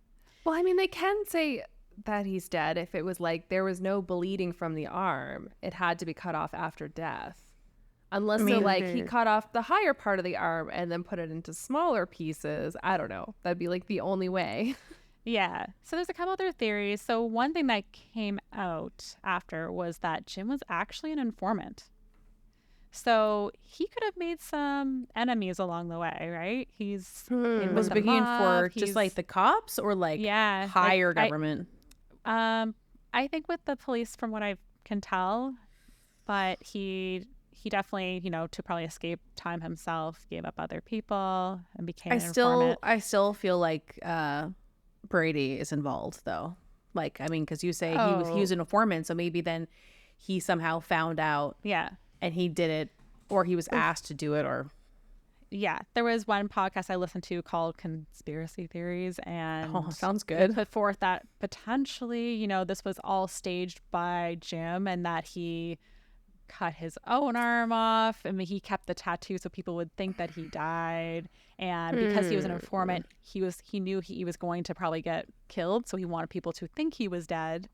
Speaker 1: Well, I mean, they can say that he's dead if it was like there was no bleeding from the arm. It had to be cut off after death. Unless he cut off the higher part of the arm and then put it into smaller pieces. I don't know. That'd be like the only way.
Speaker 3: Yeah. So there's a couple other theories. So one thing that came out after was that Jim was actually an informant. So he could have made some enemies along the way, right? He's in
Speaker 2: Was
Speaker 3: with
Speaker 2: it
Speaker 3: the
Speaker 2: beginning for
Speaker 3: mob.
Speaker 2: just like the cops or like
Speaker 3: Yeah,
Speaker 2: higher government?
Speaker 3: I think with the police, from what I can tell, but he definitely, to probably escape time himself, gave up other people and became an informant.
Speaker 2: I still feel like Brady is involved though. Like, I mean, because you say he was an informant, so maybe then he somehow found out
Speaker 3: Yeah.
Speaker 2: and he did it, or he was asked to do it, or
Speaker 3: Yeah, there was one podcast I listened to called Conspiracy Theories, and
Speaker 2: sounds
Speaker 3: they
Speaker 2: good.
Speaker 3: put forth that potentially, this was all staged by Jim, and that he cut his own arm off. I mean, he kept the tattoo so people would think that he died, and because he was an informant, he knew he was going to probably get killed, so he wanted people to think he was dead.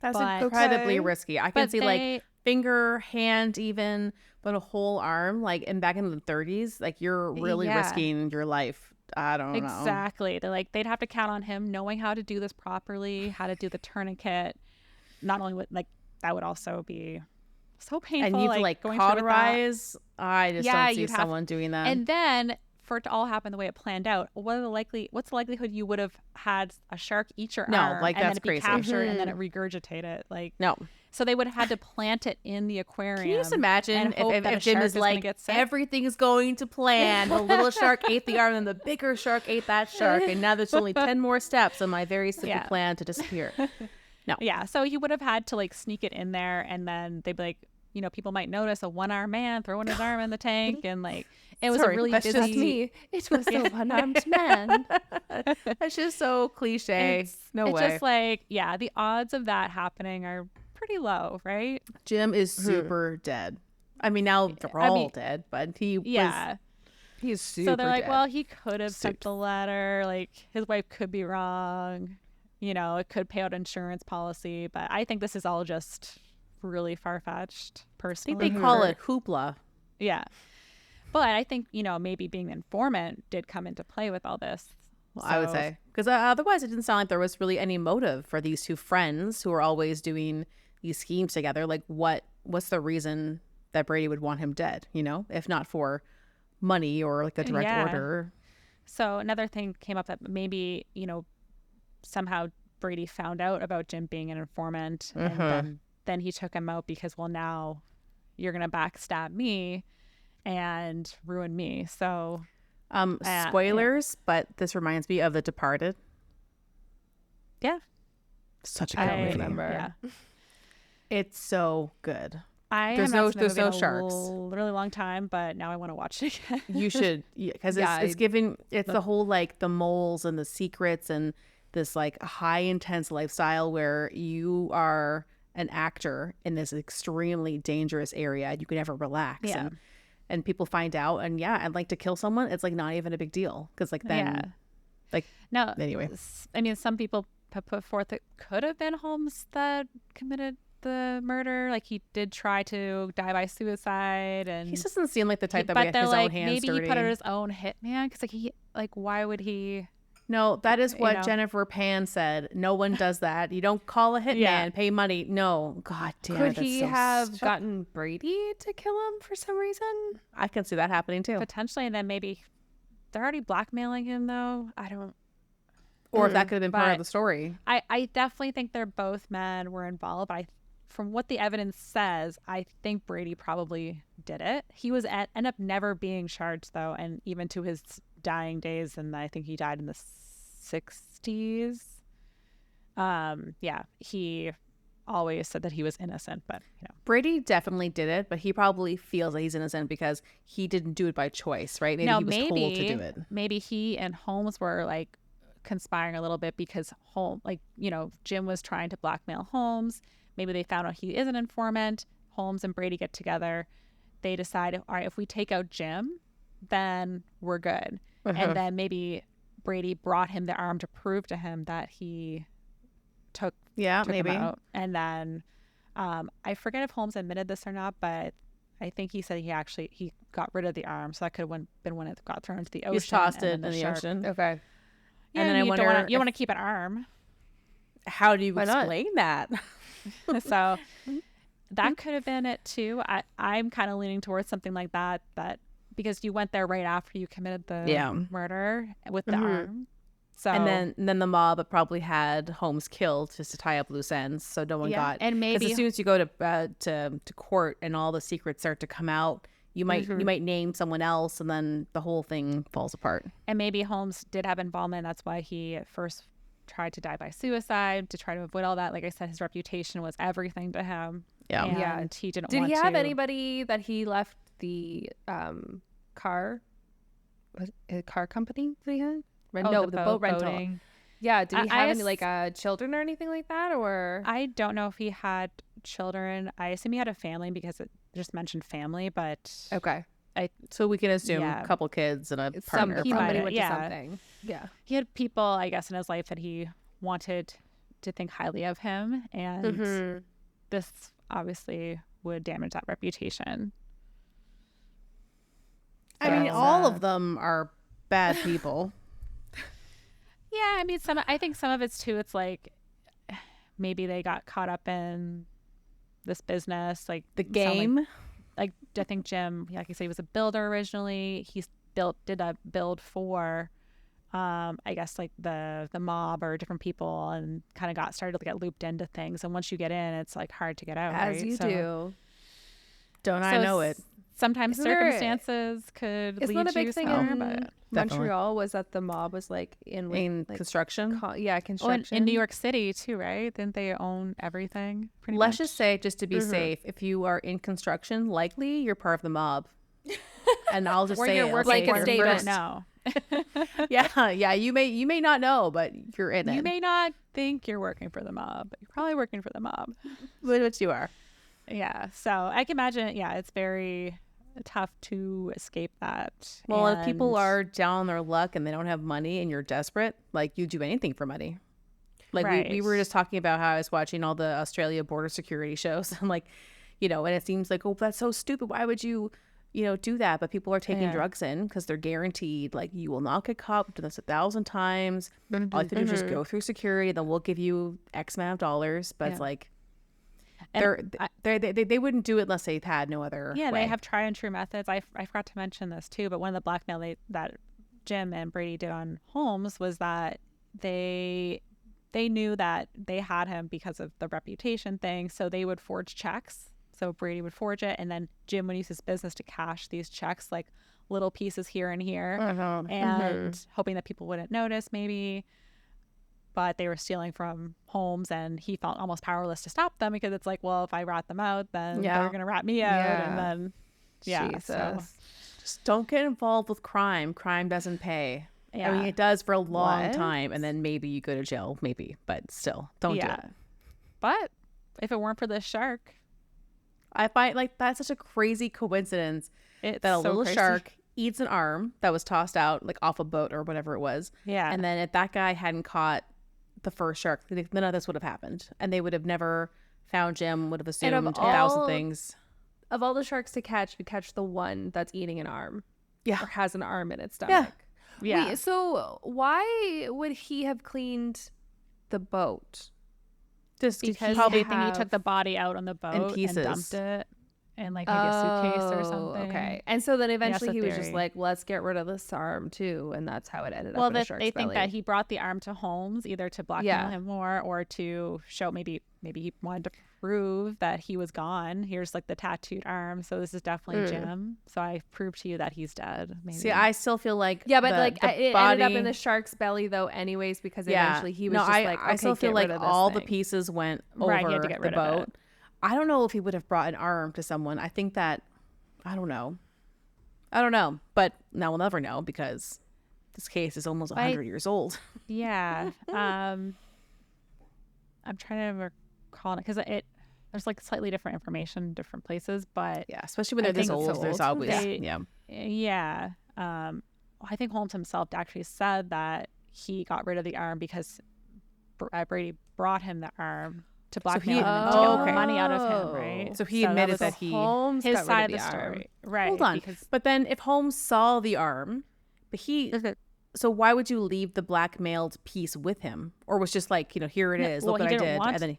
Speaker 2: That's
Speaker 3: But-
Speaker 2: incredibly risky. I can
Speaker 3: But
Speaker 2: see like finger, hand, even, but a whole arm. Like, and back in the 30s, like you're really
Speaker 3: Yeah.
Speaker 2: risking your life. I don't know.
Speaker 3: Exactly. They'd have to count on him knowing how to do this properly, how to do the tourniquet. Not only would that would also be so painful.
Speaker 2: And you have to like
Speaker 3: going through with that.
Speaker 2: cauterize. I just
Speaker 3: Yeah,
Speaker 2: don't see
Speaker 3: you'd have-
Speaker 2: someone doing that.
Speaker 3: And then for it to all happen the way it planned out, what's the likelihood you would have had a shark eat your
Speaker 2: No,
Speaker 3: arm
Speaker 2: like,
Speaker 3: and
Speaker 2: that's
Speaker 3: then it be
Speaker 2: crazy.
Speaker 3: captured and then it regurgitate it? Like,
Speaker 2: no.
Speaker 3: so they would have had to plant it in the aquarium.
Speaker 2: Can you just imagine
Speaker 3: and hope that a
Speaker 2: if Jim
Speaker 3: shark
Speaker 2: is
Speaker 3: gonna
Speaker 2: like,
Speaker 3: get sick?
Speaker 2: everything's going to plan. The little shark ate the arm and the bigger shark ate that shark. And now there's only 10 more steps on my very simple
Speaker 3: Yeah.
Speaker 2: plan to disappear.
Speaker 3: Yeah, so he would have had to like sneak it in there, and then they'd be like, people might notice a one-armed man throwing his arm in the tank, and like it was
Speaker 2: Sorry,
Speaker 3: a really
Speaker 2: that's
Speaker 3: busy.
Speaker 2: just
Speaker 1: me. It was the one-armed man.
Speaker 2: That's just so cliche.
Speaker 3: It's
Speaker 2: No way.
Speaker 3: just like, yeah, the odds of that happening are pretty low, right?
Speaker 2: Jim is super dead. I mean, now they're all dead, but he was, he's super
Speaker 3: So they're like,
Speaker 2: dead.
Speaker 3: well, he could have sent the letter. Like, his wife could be wrong. It could pay out insurance policy. But I think this is all just really far-fetched,
Speaker 2: I
Speaker 3: personally.
Speaker 2: think they call it hoopla.
Speaker 3: Yeah. But I think, maybe being an informant did come into play with all this.
Speaker 2: Well, I would
Speaker 3: So-
Speaker 2: say. Because otherwise it didn't sound like there was really any motive for these two friends who are always doing these schemes together. Like, what's the reason that Brady would want him dead, if not for money or like a direct
Speaker 3: Yeah.
Speaker 2: order?
Speaker 3: So another thing came up that maybe, somehow Brady found out about Jim being an informant, and then he took him out because, well, now you're going to backstab me and ruin me. So
Speaker 2: Spoilers, but this reminds me of The Departed.
Speaker 3: yeah,
Speaker 2: Such a
Speaker 1: I
Speaker 2: good
Speaker 1: don't
Speaker 2: movie.
Speaker 1: remember.
Speaker 3: yeah.
Speaker 2: It's so good.
Speaker 3: I
Speaker 2: There's
Speaker 3: have not
Speaker 2: no-
Speaker 3: seen the
Speaker 2: there's
Speaker 3: movie
Speaker 2: no
Speaker 3: in
Speaker 2: sharks.
Speaker 3: a really long time, but now I want to watch it again.
Speaker 2: You should, because
Speaker 1: Yeah,
Speaker 2: it's giving, it's the whole like the moles and the secrets and this like high intense lifestyle where you are an actor in this extremely dangerous area. You can never relax.
Speaker 3: Yeah.
Speaker 2: And people find out, and and like to kill someone, it's like not even a big deal because like then
Speaker 3: Yeah.
Speaker 2: like
Speaker 3: No,
Speaker 2: anyway.
Speaker 3: I mean, some people have put forth it could have been Holmes that committed the murder. Like, he did try to die by suicide, and
Speaker 2: He just doesn't seem like the type that
Speaker 3: but
Speaker 2: would get
Speaker 3: they're
Speaker 2: his
Speaker 3: like,
Speaker 2: own hands
Speaker 3: maybe
Speaker 2: dirty.
Speaker 3: he put out his own hitman because why would he?
Speaker 2: No, that is what
Speaker 3: know.
Speaker 2: Jennifer Pan said. No one does that. You don't call a hitman,
Speaker 3: Yeah.
Speaker 2: pay money. No, god damn
Speaker 1: Could
Speaker 2: it. that's
Speaker 1: he
Speaker 2: so
Speaker 1: have gotten Brady to kill him for some reason?
Speaker 2: I can see that happening too.
Speaker 3: Potentially, and then maybe they're already blackmailing him, though. I don't.
Speaker 2: Or if that could have been part of
Speaker 3: But-
Speaker 2: the story.
Speaker 3: I definitely think they're both men were involved. But from what the evidence says, I think Brady probably did it. He was end up never being charged, though, and even to his dying days, and I think he died in the 60s. He always said that he was innocent, but
Speaker 2: Brady definitely did it, but he probably feels that he's innocent because he didn't do it by choice, right? Maybe
Speaker 3: now
Speaker 2: he was told to do it.
Speaker 3: maybe he and Holmes were like conspiring a little bit because Jim was trying to blackmail Holmes. Maybe they found out he is an informant. Holmes and Brady get together. They decide, all right, if we take out Jim, then we're good. And then maybe Brady brought him the arm to prove to him that he took
Speaker 2: Yeah, maybe.
Speaker 3: him out. And then I forget if Holmes admitted this or not, but I think he said he got rid of the arm, so that could have been when it got thrown into the ocean.
Speaker 2: He's tossed
Speaker 3: and
Speaker 2: it in
Speaker 3: then
Speaker 2: the
Speaker 3: shark-
Speaker 2: ocean.
Speaker 1: Okay.
Speaker 3: Yeah,
Speaker 2: And then I
Speaker 3: you
Speaker 2: wonder
Speaker 3: you
Speaker 2: if-
Speaker 3: want to keep an arm.
Speaker 2: How do you
Speaker 1: Why not?
Speaker 2: explain that?
Speaker 3: So That could have been it too. I'm kind of leaning towards something like that, because you went there right after you committed the murder with the arm. So
Speaker 2: and then the mob probably had Holmes killed just to tie up loose ends, so no one got.
Speaker 3: and
Speaker 2: Because
Speaker 3: maybe
Speaker 2: as soon as you go to court and all the secrets start to come out, you might name someone else, and then the whole thing falls apart.
Speaker 3: and maybe Holmes did have involvement. That's why he at first tried to die by suicide to try to avoid all that. Like I said, his reputation was everything to him.
Speaker 2: Yeah.
Speaker 3: And he didn't
Speaker 1: Did
Speaker 3: want
Speaker 1: he
Speaker 3: to.
Speaker 1: have anybody that he left the car? Was it a car company that he had? No, the boat rental.
Speaker 3: boating.
Speaker 1: Yeah. Did he
Speaker 3: I
Speaker 1: have any like children or anything like that? Or
Speaker 3: I don't know if he had children. I assume he had a family because it just mentioned family, but
Speaker 1: okay,
Speaker 2: So we can assume
Speaker 3: Yeah.
Speaker 2: a couple kids and a
Speaker 1: some
Speaker 2: partner.
Speaker 1: he
Speaker 3: might
Speaker 1: probably
Speaker 3: have-
Speaker 1: went
Speaker 3: yeah.
Speaker 1: to something. Yeah.
Speaker 3: he had people, I guess, in his life that he wanted to think highly of him, and this obviously would damage that reputation.
Speaker 2: I mean, all of them are bad people.
Speaker 3: Yeah, I mean, I think some of it's too. It's like maybe they got caught up in this business, like
Speaker 2: The game.
Speaker 3: Like I think Jim, like you said, he was a builder originally. Did a build for, I guess like the mob or different people, and kind of started to get looped into things. And once you get in, it's like hard to get out.
Speaker 1: As
Speaker 3: right?
Speaker 1: you do.
Speaker 2: Don't I know it?
Speaker 3: Sometimes
Speaker 1: Isn't there-
Speaker 3: circumstances could
Speaker 1: Isn't
Speaker 3: lead
Speaker 1: that a big
Speaker 3: you
Speaker 1: thing
Speaker 3: somewhere,
Speaker 1: in
Speaker 3: but
Speaker 1: Montreal? Was that the mob was like
Speaker 2: In
Speaker 1: like,
Speaker 2: construction.
Speaker 1: construction.
Speaker 3: in New York City too, right? Didn't they own everything? Pretty
Speaker 2: Let's
Speaker 3: much?
Speaker 2: just say, just to be safe, if you are in construction, likely you're part of the mob. And I'll just
Speaker 3: or
Speaker 2: say
Speaker 3: you're
Speaker 2: it.
Speaker 3: working
Speaker 1: Blanket
Speaker 3: for it, you don't
Speaker 1: statement.
Speaker 3: know.
Speaker 2: Yeah. You may not know, but you're in it.
Speaker 3: You may not think you're working for the mob, but you're probably working for the mob.
Speaker 2: But you are.
Speaker 3: Yeah. So I can imagine, it's very tough to escape that.
Speaker 2: Well, if people
Speaker 3: And-
Speaker 2: are down on their luck and they don't have money and you're desperate, like you do anything for money. Like we were
Speaker 3: Right.
Speaker 2: just talking about how I was watching all the Australia border security shows. I'm like, and it seems like, oh, that's so stupid. Why would you, do that? But people are taking
Speaker 3: Yeah.
Speaker 2: drugs in because they're guaranteed, like, you will not get caught. We've done this 1,000 times. All you have to do is just go through security, then we'll give you X amount of dollars. But it's like,
Speaker 3: And
Speaker 2: they wouldn't do it unless they had no other
Speaker 3: Yeah,
Speaker 2: way.
Speaker 3: they have tried and true methods. I forgot to mention this too, but one of the blackmail that Jim and Brady did on Holmes was that they knew that they had him because of the reputation thing, so they would forge checks. So Brady would forge it, and then Jim would use his business to cash these checks, like little pieces here and here, and hoping that people wouldn't notice maybe. But they were stealing from Holmes, and he felt almost powerless to stop them because it's like, well, if I rat them out, then
Speaker 2: Yeah.
Speaker 3: they're gonna rat me out, and then so
Speaker 1: Jesus.
Speaker 2: Just don't get involved with crime. Crime doesn't pay.
Speaker 3: yeah,
Speaker 2: I mean, it does for a long
Speaker 1: What?
Speaker 2: time, and then maybe you go to jail, maybe, but still, don't do
Speaker 3: yeah.
Speaker 2: it.
Speaker 3: But if it weren't for this shark,
Speaker 2: I find like that's such a crazy coincidence
Speaker 3: it's
Speaker 2: that a
Speaker 3: so
Speaker 2: little
Speaker 3: crazy.
Speaker 2: shark eats an arm that was tossed out like off a boat or whatever it was,
Speaker 3: Yeah,
Speaker 2: and then if that guy hadn't caught the first shark, none of this would have happened, and they would have never found Jim. Would have assumed
Speaker 1: of
Speaker 2: 1,000
Speaker 1: all-
Speaker 2: things.
Speaker 1: Of all the sharks to catch, we catch the one that's eating an arm.
Speaker 2: Yeah.
Speaker 1: Or has an arm in its stomach.
Speaker 3: yeah.
Speaker 1: Wait, so why would he have cleaned the boat?
Speaker 2: Just
Speaker 3: Because
Speaker 2: probably
Speaker 3: I think he took the body out on the boat and
Speaker 2: pieces.
Speaker 3: dumped it in like maybe a suitcase or something.
Speaker 1: Okay. And so then eventually
Speaker 3: the
Speaker 1: he was just
Speaker 3: theory.
Speaker 1: like, let's get rid of this arm too. And that's how it ended
Speaker 3: Well,
Speaker 1: up in a
Speaker 3: that
Speaker 1: shark's
Speaker 3: they think
Speaker 1: belly.
Speaker 3: that he brought the arm to Holmes either to blackmail
Speaker 1: Yeah.
Speaker 3: him more or to show maybe he wanted to prove that he was gone. Here's like the tattooed arm, so this is definitely Jim. So I proved to you that he's dead. Maybe.
Speaker 2: See, I still feel like
Speaker 1: Yeah, but
Speaker 2: the
Speaker 1: it ended
Speaker 2: body...
Speaker 1: up in the shark's belly though anyways because eventually he was just like, okay,
Speaker 2: I still feel
Speaker 1: get
Speaker 2: like
Speaker 1: rid of this
Speaker 2: all the
Speaker 1: thing.
Speaker 2: pieces went over
Speaker 3: Right, he had to get
Speaker 2: the
Speaker 3: rid of
Speaker 2: boat.
Speaker 3: it.
Speaker 2: I don't know if he would have brought an arm to someone. I think that I don't know, but now we'll never know because this case is almost 100 years old.
Speaker 3: Yeah. I'm trying to recall it because there's like slightly different information in different places, but
Speaker 2: Yeah, especially when
Speaker 3: I
Speaker 2: they're this
Speaker 3: think it's
Speaker 2: old. There's
Speaker 1: old.
Speaker 2: always
Speaker 3: They-
Speaker 2: yeah.
Speaker 3: yeah. I think Holmes himself actually said that he got rid of the arm because Brady brought him the arm to blackmail him and to get more
Speaker 2: okay.
Speaker 3: money out of him, right?
Speaker 2: So he admitted
Speaker 3: was
Speaker 2: that he
Speaker 1: Holmes
Speaker 3: his
Speaker 1: got rid
Speaker 3: side
Speaker 1: of
Speaker 3: of the
Speaker 1: the arm.
Speaker 3: story, right?
Speaker 2: hold on.
Speaker 3: Because
Speaker 2: But then if Holmes saw the arm, but he. So why would you leave the blackmailed piece with him, or was just like here it is,
Speaker 3: well,
Speaker 2: look what
Speaker 3: he
Speaker 2: I
Speaker 3: didn't
Speaker 2: did,
Speaker 3: want,
Speaker 2: and then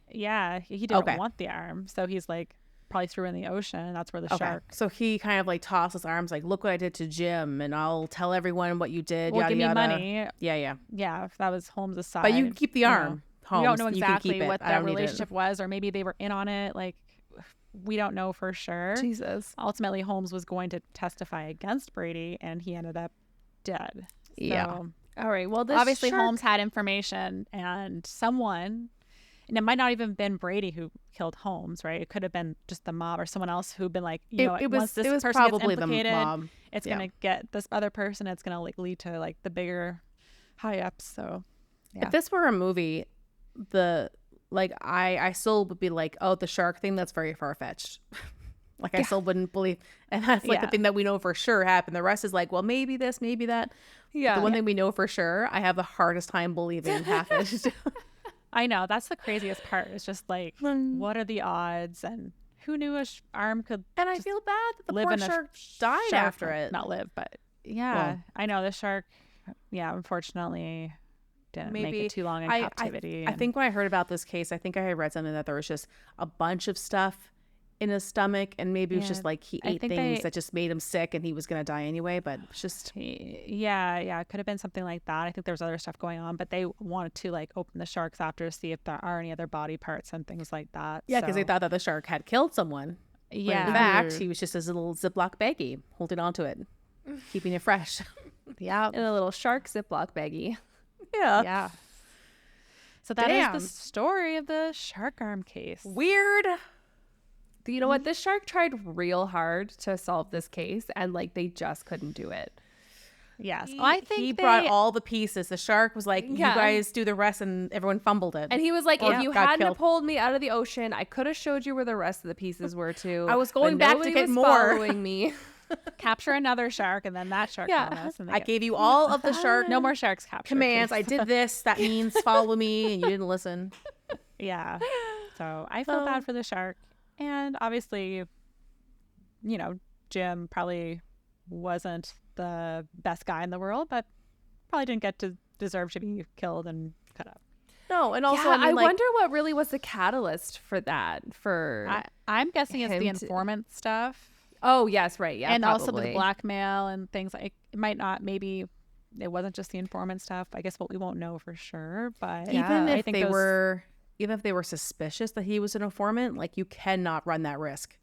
Speaker 3: he didn't
Speaker 2: Okay.
Speaker 3: want the arm, so he's like, probably threw in the ocean, and that's where the
Speaker 2: Okay.
Speaker 3: shark.
Speaker 2: So he kind of like tossed his arms like, look what I did to Jim, and I'll tell everyone what you did.
Speaker 3: Well,
Speaker 2: Yada,
Speaker 3: give me
Speaker 2: yada.
Speaker 3: money.
Speaker 2: Yeah.
Speaker 3: Yeah, if that was Holmes' side.
Speaker 2: But you can keep the arm.
Speaker 3: We don't
Speaker 2: Holmes.
Speaker 3: know
Speaker 2: You can
Speaker 3: exactly
Speaker 2: keep it.
Speaker 3: what
Speaker 2: I
Speaker 3: that
Speaker 2: don't need it.
Speaker 3: relationship was, or maybe they were in on it. Like, we don't know for sure.
Speaker 1: Jesus.
Speaker 3: Ultimately, Holmes was going to testify against Brady, and he ended up dead.
Speaker 2: Yeah.
Speaker 3: So,
Speaker 1: All right. Well, this
Speaker 3: obviously,
Speaker 1: shark-
Speaker 3: Holmes had information, and someone, and it might not even been Brady who killed Holmes, right? It could have been just the mob or someone else who'd been like, once this person
Speaker 2: probably
Speaker 3: gets implicated,
Speaker 2: the mob.
Speaker 3: it's gonna get this other person. It's gonna like lead to like the bigger high ups. So, yeah.
Speaker 2: If this were a movie, I still would be like, oh, the shark thing, that's very far fetched. Like I still wouldn't believe, and that's like the thing that we know for sure happened. The rest is like, well, maybe this, maybe that.
Speaker 1: Yeah.
Speaker 2: The one thing we know for sure, I have the hardest time believing happened.
Speaker 3: I know, that's the craziest part. It's just like, what are the odds, and who knew a arm could?
Speaker 2: And I feel bad that the
Speaker 3: live
Speaker 2: poor
Speaker 3: in a
Speaker 2: shark died
Speaker 3: shark,
Speaker 2: after it.
Speaker 3: Not live, but yeah,
Speaker 2: Well.
Speaker 3: I know the shark. Yeah, unfortunately, didn't make
Speaker 2: Maybe
Speaker 3: it too long in captivity.
Speaker 2: I think when I heard about this case, I think I had read something that there was just a bunch of stuff in his stomach, and maybe it was just like he ate things that just made him sick and he was gonna die anyway. But it's just
Speaker 3: yeah, it could have been something like that. I think there was other stuff going on, but they wanted to like open the sharks after to see if there are any other body parts and things like that.
Speaker 2: yeah, because they thought that the shark had killed someone.
Speaker 3: Yeah,
Speaker 2: But in fact, he was just his little Ziploc baggie holding onto it, keeping it fresh.
Speaker 3: yeah,
Speaker 1: in a little shark Ziploc baggie.
Speaker 3: yeah. So that
Speaker 2: Damn.
Speaker 3: is the story of the shark arm case.
Speaker 2: Weird.
Speaker 1: You know what? This shark tried real hard to solve this case, and like they just couldn't do it.
Speaker 3: Yes, I think
Speaker 2: he brought all the pieces. The shark was like,
Speaker 1: Yeah.
Speaker 2: you guys do the rest, and everyone fumbled it.
Speaker 1: And he was like,
Speaker 2: Or
Speaker 1: if you
Speaker 2: got
Speaker 1: hadn't have
Speaker 2: killed.
Speaker 1: pulled me out of the ocean, I could have showed you where the rest of the pieces were too.
Speaker 2: I was
Speaker 1: but
Speaker 2: going back to
Speaker 1: nobody
Speaker 2: get
Speaker 1: was
Speaker 2: more."
Speaker 1: following me.
Speaker 3: capture another shark, and then that shark.
Speaker 1: Yeah.
Speaker 3: on us, and they
Speaker 2: I
Speaker 3: get-
Speaker 2: gave you all of the shark
Speaker 3: no more sharks captured.
Speaker 2: commands.
Speaker 3: please.
Speaker 2: I did this. That means follow me, and you didn't listen.
Speaker 3: Yeah. So I feel bad for the shark, and obviously, Jim probably wasn't the best guy in the world, but probably didn't get to deserve to be killed and cut up.
Speaker 2: No, and also,
Speaker 1: Yeah,
Speaker 2: I mean,
Speaker 1: I
Speaker 2: like,
Speaker 1: wonder what really was the catalyst for that.
Speaker 3: I'm guessing it's the
Speaker 1: him to-
Speaker 3: informant stuff,
Speaker 1: Oh yes, right, yeah,
Speaker 3: and also the
Speaker 1: probably.
Speaker 3: blackmail and things like it might not. Maybe it wasn't just the informant stuff. I guess what we won't know for sure, but
Speaker 2: even
Speaker 3: I
Speaker 2: if
Speaker 3: think
Speaker 2: they
Speaker 3: those-
Speaker 2: were, even if they were suspicious that he was an informant, like you cannot run that risk.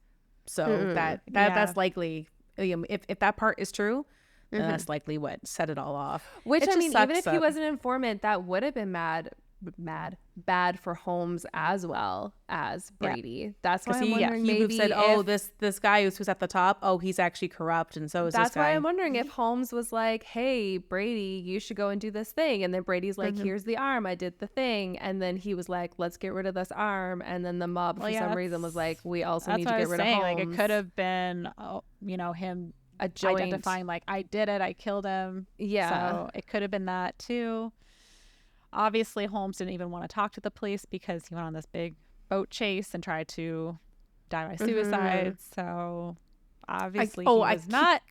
Speaker 2: So that's likely. If that part is true, then that's likely what set it all off.
Speaker 1: Which
Speaker 2: It
Speaker 1: I
Speaker 2: just
Speaker 1: mean, even
Speaker 2: sucks
Speaker 1: if he
Speaker 2: that-
Speaker 1: was an informant, that would have been bad for Holmes as well as Brady. That's why I'm wondering
Speaker 2: he would have
Speaker 1: maybe
Speaker 2: said, "Oh,
Speaker 1: if-
Speaker 2: this guy who's at the top, oh, he's actually corrupt, and so is this
Speaker 1: That's
Speaker 2: guy."
Speaker 1: why I'm wondering if Holmes was like, "Hey, Brady, you should go and do this thing," and then Brady's like, "Here's the arm, I did the thing," and then he was like, "Let's get rid of this arm," and then the mob for some reason was like, "We also
Speaker 3: that's
Speaker 1: need
Speaker 3: what
Speaker 1: to
Speaker 3: I
Speaker 1: get
Speaker 3: was
Speaker 1: rid
Speaker 3: saying.
Speaker 1: of
Speaker 3: Like
Speaker 1: Holmes."
Speaker 3: it could have been, him
Speaker 1: a joint.
Speaker 3: identifying like I did it, I killed him.
Speaker 1: Yeah.
Speaker 3: So it could have been that too. Obviously, Holmes didn't even want to talk to the police because he went on this big boat chase and tried to die by suicide. So obviously, he was not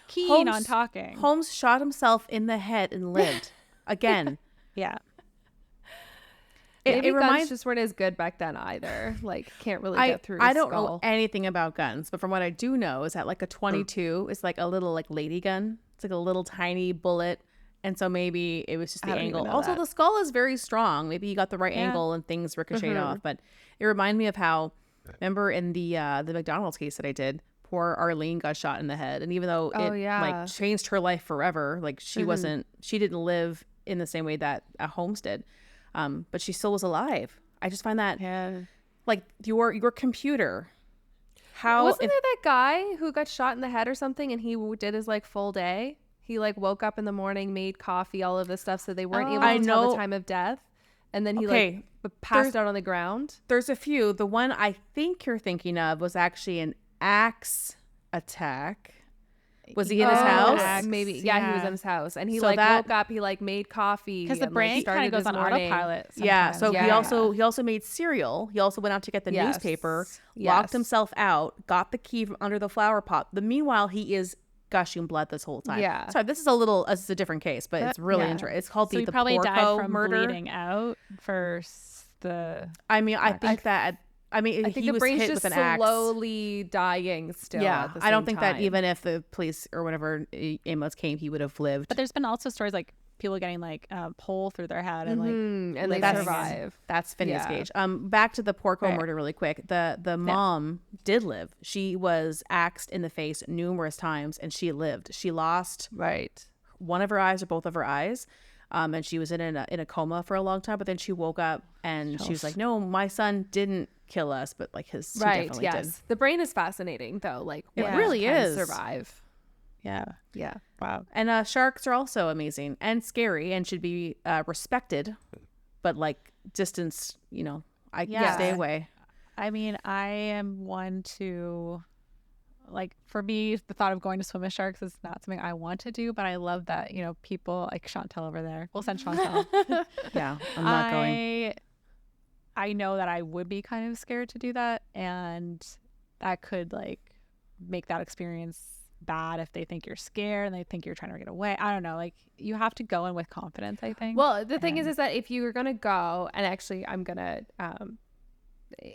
Speaker 3: keen on talking.
Speaker 2: Holmes shot himself in the head and lived again.
Speaker 3: Yeah.
Speaker 1: Maybe
Speaker 2: It
Speaker 1: guns
Speaker 2: reminds.
Speaker 1: just weren't as good back then either. Like, can't really
Speaker 2: I
Speaker 1: get through.
Speaker 2: I don't know
Speaker 1: skull.
Speaker 2: anything about guns, but from what I do know is that like a 22 is like a little like lady gun. It's like a little tiny bullet. And so maybe it was just the
Speaker 1: I don't even
Speaker 2: angle.
Speaker 1: know
Speaker 2: Also,
Speaker 1: that.
Speaker 2: the skull is very strong. Maybe you got the right angle and things ricocheted off. But it reminded me of how, remember in the McDonald's case that I did, poor Arlene got shot in the head. And even though it like changed her life forever, like she didn't live in the same way that Holmes did. But she still was alive. I just find that like your computer. How
Speaker 1: Wasn't there that guy who got shot in the head or something, and he did his like full day? He like woke up in the morning, made coffee, all of this stuff, so they weren't able to tell the time of death, and then he like passed out on the ground.
Speaker 2: There's a few. The one I think you're thinking of was actually an axe attack. Was he in his house?
Speaker 1: Maybe, yeah, he was in his house, and he
Speaker 2: So
Speaker 1: like
Speaker 2: that-
Speaker 1: woke up. He like made coffee
Speaker 3: Because the
Speaker 1: and,
Speaker 3: brain
Speaker 1: like,
Speaker 3: kind of
Speaker 1: started
Speaker 3: goes
Speaker 1: his
Speaker 3: on
Speaker 1: morning.
Speaker 3: autopilot.
Speaker 2: Yeah. So
Speaker 3: sometimes.
Speaker 2: he also made cereal. He also went out to get the
Speaker 1: Yes.
Speaker 2: newspaper,
Speaker 1: Yes.
Speaker 2: locked himself out, got the key from under the flower pot. Meanwhile, he is gushing blood this whole time.
Speaker 1: Yeah.
Speaker 2: Sorry, this is a different case, but it's really interesting. It's called
Speaker 3: So he
Speaker 2: the
Speaker 3: probably died
Speaker 2: Porco
Speaker 3: from
Speaker 2: murder.
Speaker 3: bleeding out first.
Speaker 2: I mean, I think that I mean,
Speaker 1: I think
Speaker 2: he
Speaker 1: the
Speaker 2: was
Speaker 1: brain's
Speaker 2: hit
Speaker 1: just
Speaker 2: with an axe.
Speaker 1: slowly dying still.
Speaker 2: Yeah,
Speaker 1: at the
Speaker 2: I don't
Speaker 1: same
Speaker 2: think that
Speaker 1: time.
Speaker 2: even if the police or whatever ambulance came, he would have lived.
Speaker 3: But there's been also stories like people getting like a pole through their head and like
Speaker 1: and they
Speaker 3: living
Speaker 1: survive.
Speaker 2: That's Phineas
Speaker 1: Yeah.
Speaker 2: Gage. Back to the Porco
Speaker 3: Right.
Speaker 2: murder really quick. The mom did live. She was axed in the face numerous times, and she lived. She lost
Speaker 1: Right.
Speaker 2: one of her eyes or both of her eyes, and she was in a coma for a long time. But then she woke up and she was like, "No, my son didn't kill us, but like he definitely
Speaker 1: Yes.
Speaker 2: did."
Speaker 1: The brain is fascinating though. Like
Speaker 2: It
Speaker 1: what
Speaker 2: really
Speaker 1: can
Speaker 2: is.
Speaker 1: survive.
Speaker 3: Yeah.
Speaker 1: Yeah.
Speaker 3: Wow.
Speaker 2: And sharks are also amazing and scary and should be respected, but like distance, I
Speaker 3: Yeah.
Speaker 2: stay away.
Speaker 3: I mean, I am one to like, for me, the thought of going to swim with sharks is not something I want to do, but I love that, people like Chantel over there. We'll send Chantel.
Speaker 2: Yeah, I'm not going.
Speaker 3: I know that I would be kind of scared to do that, and that could like make that experience bad if they think you're scared and they think you're trying to get away. I don't know. Like, you have to go in with confidence, I think.
Speaker 1: Well, the thing is that if you're gonna go, and actually I'm gonna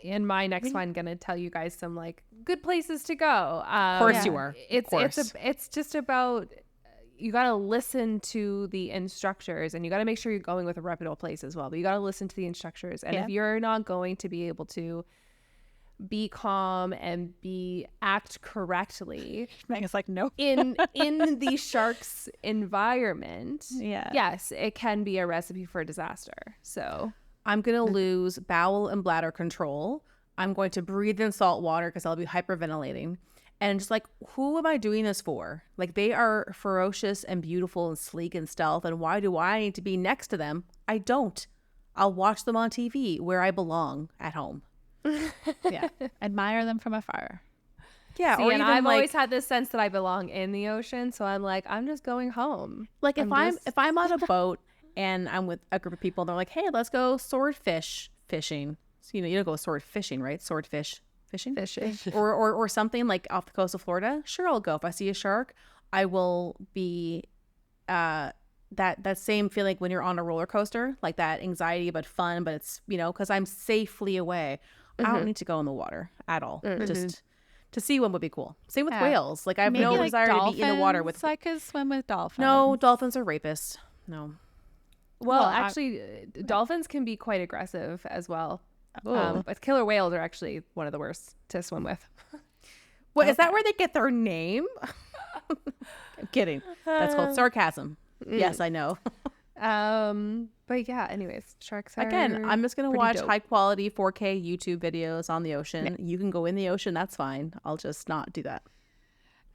Speaker 1: in my next one gonna tell you guys some like good places to go.
Speaker 2: Of course you are.
Speaker 1: It's just about you got to listen to the instructors, and you got to make sure you're going with a reputable place as well. But you got to listen to the instructors, and if you're not going to be able to be calm and act correctly,
Speaker 3: Megan's like, nope.
Speaker 1: in the shark's environment,
Speaker 3: Yeah.
Speaker 1: yes, it can be a recipe for disaster. So
Speaker 2: I'm going to lose bowel and bladder control. I'm going to breathe in salt water because I'll be hyperventilating. And just like, who am I doing this for? Like, they are ferocious and beautiful and sleek and stealth. And why do I need to be next to them? I don't. I'll watch them on TV where I belong at home.
Speaker 3: Yeah. Admire them from afar.
Speaker 2: Yeah.
Speaker 1: See,
Speaker 2: or
Speaker 1: and
Speaker 2: even
Speaker 1: I've
Speaker 2: like,
Speaker 1: always had this sense that I belong in the ocean. So I'm like, I'm just going home.
Speaker 2: like if
Speaker 1: I'm
Speaker 2: I'm on a boat and I'm with a group of people, and they're like, hey, let's go swordfish fishing. So, you don't go sword fishing, right? Swordfish fishing. or something like off the coast of Florida. Sure, I'll go. If I see a shark, I will be that same feeling when you're on a roller coaster, like that anxiety but fun, but it's because I'm safely away. I don't need to go in the water at all. Just to see one would be cool. Same with whales. Like, I have no desire to be in the water with.
Speaker 3: I could swim with dolphins.
Speaker 2: No, dolphins are rapists. No.
Speaker 1: Well, actually, dolphins can be quite aggressive as well. But killer whales are actually one of the worst to swim with.
Speaker 2: What is that where they get their name? I'm kidding. That's called sarcasm. Yes, I know.
Speaker 1: But yeah, anyways, sharks are
Speaker 2: Again, I'm just gonna
Speaker 1: pretty
Speaker 2: watch
Speaker 1: dope.
Speaker 2: high quality 4K YouTube videos on the ocean. You can go in the ocean, that's fine. I'll just not do that.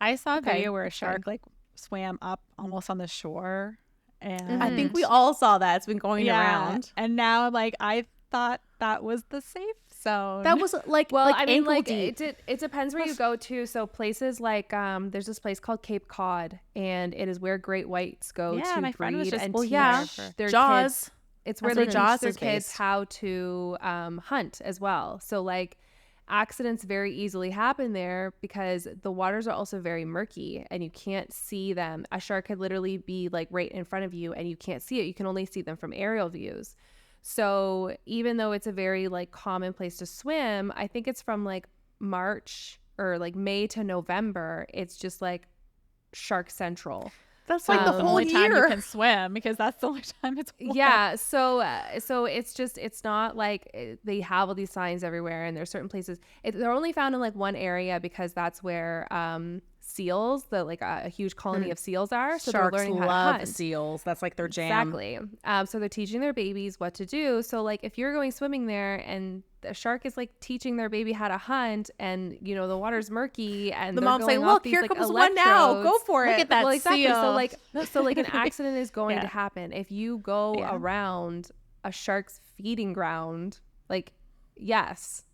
Speaker 3: I saw a
Speaker 1: Okay,
Speaker 3: video where a shark like swam up almost on the shore, and
Speaker 2: I think we all saw that. It's been going around.
Speaker 3: And now, like, I thought that was the safe zone.
Speaker 2: That was like
Speaker 1: Well,
Speaker 2: like
Speaker 1: I mean,
Speaker 2: ankle
Speaker 1: like
Speaker 2: deep.
Speaker 1: it depends where you go to. So places like there's this place called Cape Cod, and it is where great whites go
Speaker 3: Yeah,
Speaker 1: to
Speaker 3: my friend was
Speaker 1: breed
Speaker 3: just
Speaker 1: and
Speaker 3: well,
Speaker 1: teach
Speaker 3: yeah.
Speaker 1: their
Speaker 2: Jaws.
Speaker 1: kids. It's where
Speaker 2: That's
Speaker 1: they
Speaker 2: where
Speaker 1: teach
Speaker 2: Jaws
Speaker 1: their
Speaker 2: is
Speaker 1: kids
Speaker 2: based.
Speaker 1: how to hunt as well. So like accidents very easily happen there because the waters are also very murky and you can't see them. A shark could literally be like right in front of you and you can't see it. You can only see them from aerial views. So even though it's a very like common place to swim, I think it's from like March or like May to November. It's just like shark central.
Speaker 2: That's like the
Speaker 3: the
Speaker 2: whole
Speaker 3: only time you
Speaker 2: year.
Speaker 3: can swim because that's the only time it's warm.
Speaker 1: Yeah, so it's not like they have all these signs everywhere, and there's certain places they're only found in like one area because that's where seals, a huge colony of seals are. So
Speaker 2: Sharks
Speaker 1: they're learning how
Speaker 2: love
Speaker 1: to hunt.
Speaker 2: seals. That's like their jam.
Speaker 1: Exactly. So they're teaching their babies what to do. So like if you're going swimming there and the shark is like teaching their baby how to hunt, and the water's murky, and
Speaker 2: The
Speaker 1: they're
Speaker 2: mom's
Speaker 1: going
Speaker 2: like,
Speaker 1: off
Speaker 2: "Look,
Speaker 1: these,
Speaker 2: here
Speaker 1: like,
Speaker 2: comes one now. Go
Speaker 1: electrodes."
Speaker 2: for it."
Speaker 3: Look at that
Speaker 1: Well, exactly.
Speaker 3: seal.
Speaker 1: So like an accident is going
Speaker 3: Yeah.
Speaker 1: to happen if you go
Speaker 3: Yeah.
Speaker 1: around a shark's feeding ground. Like, yes.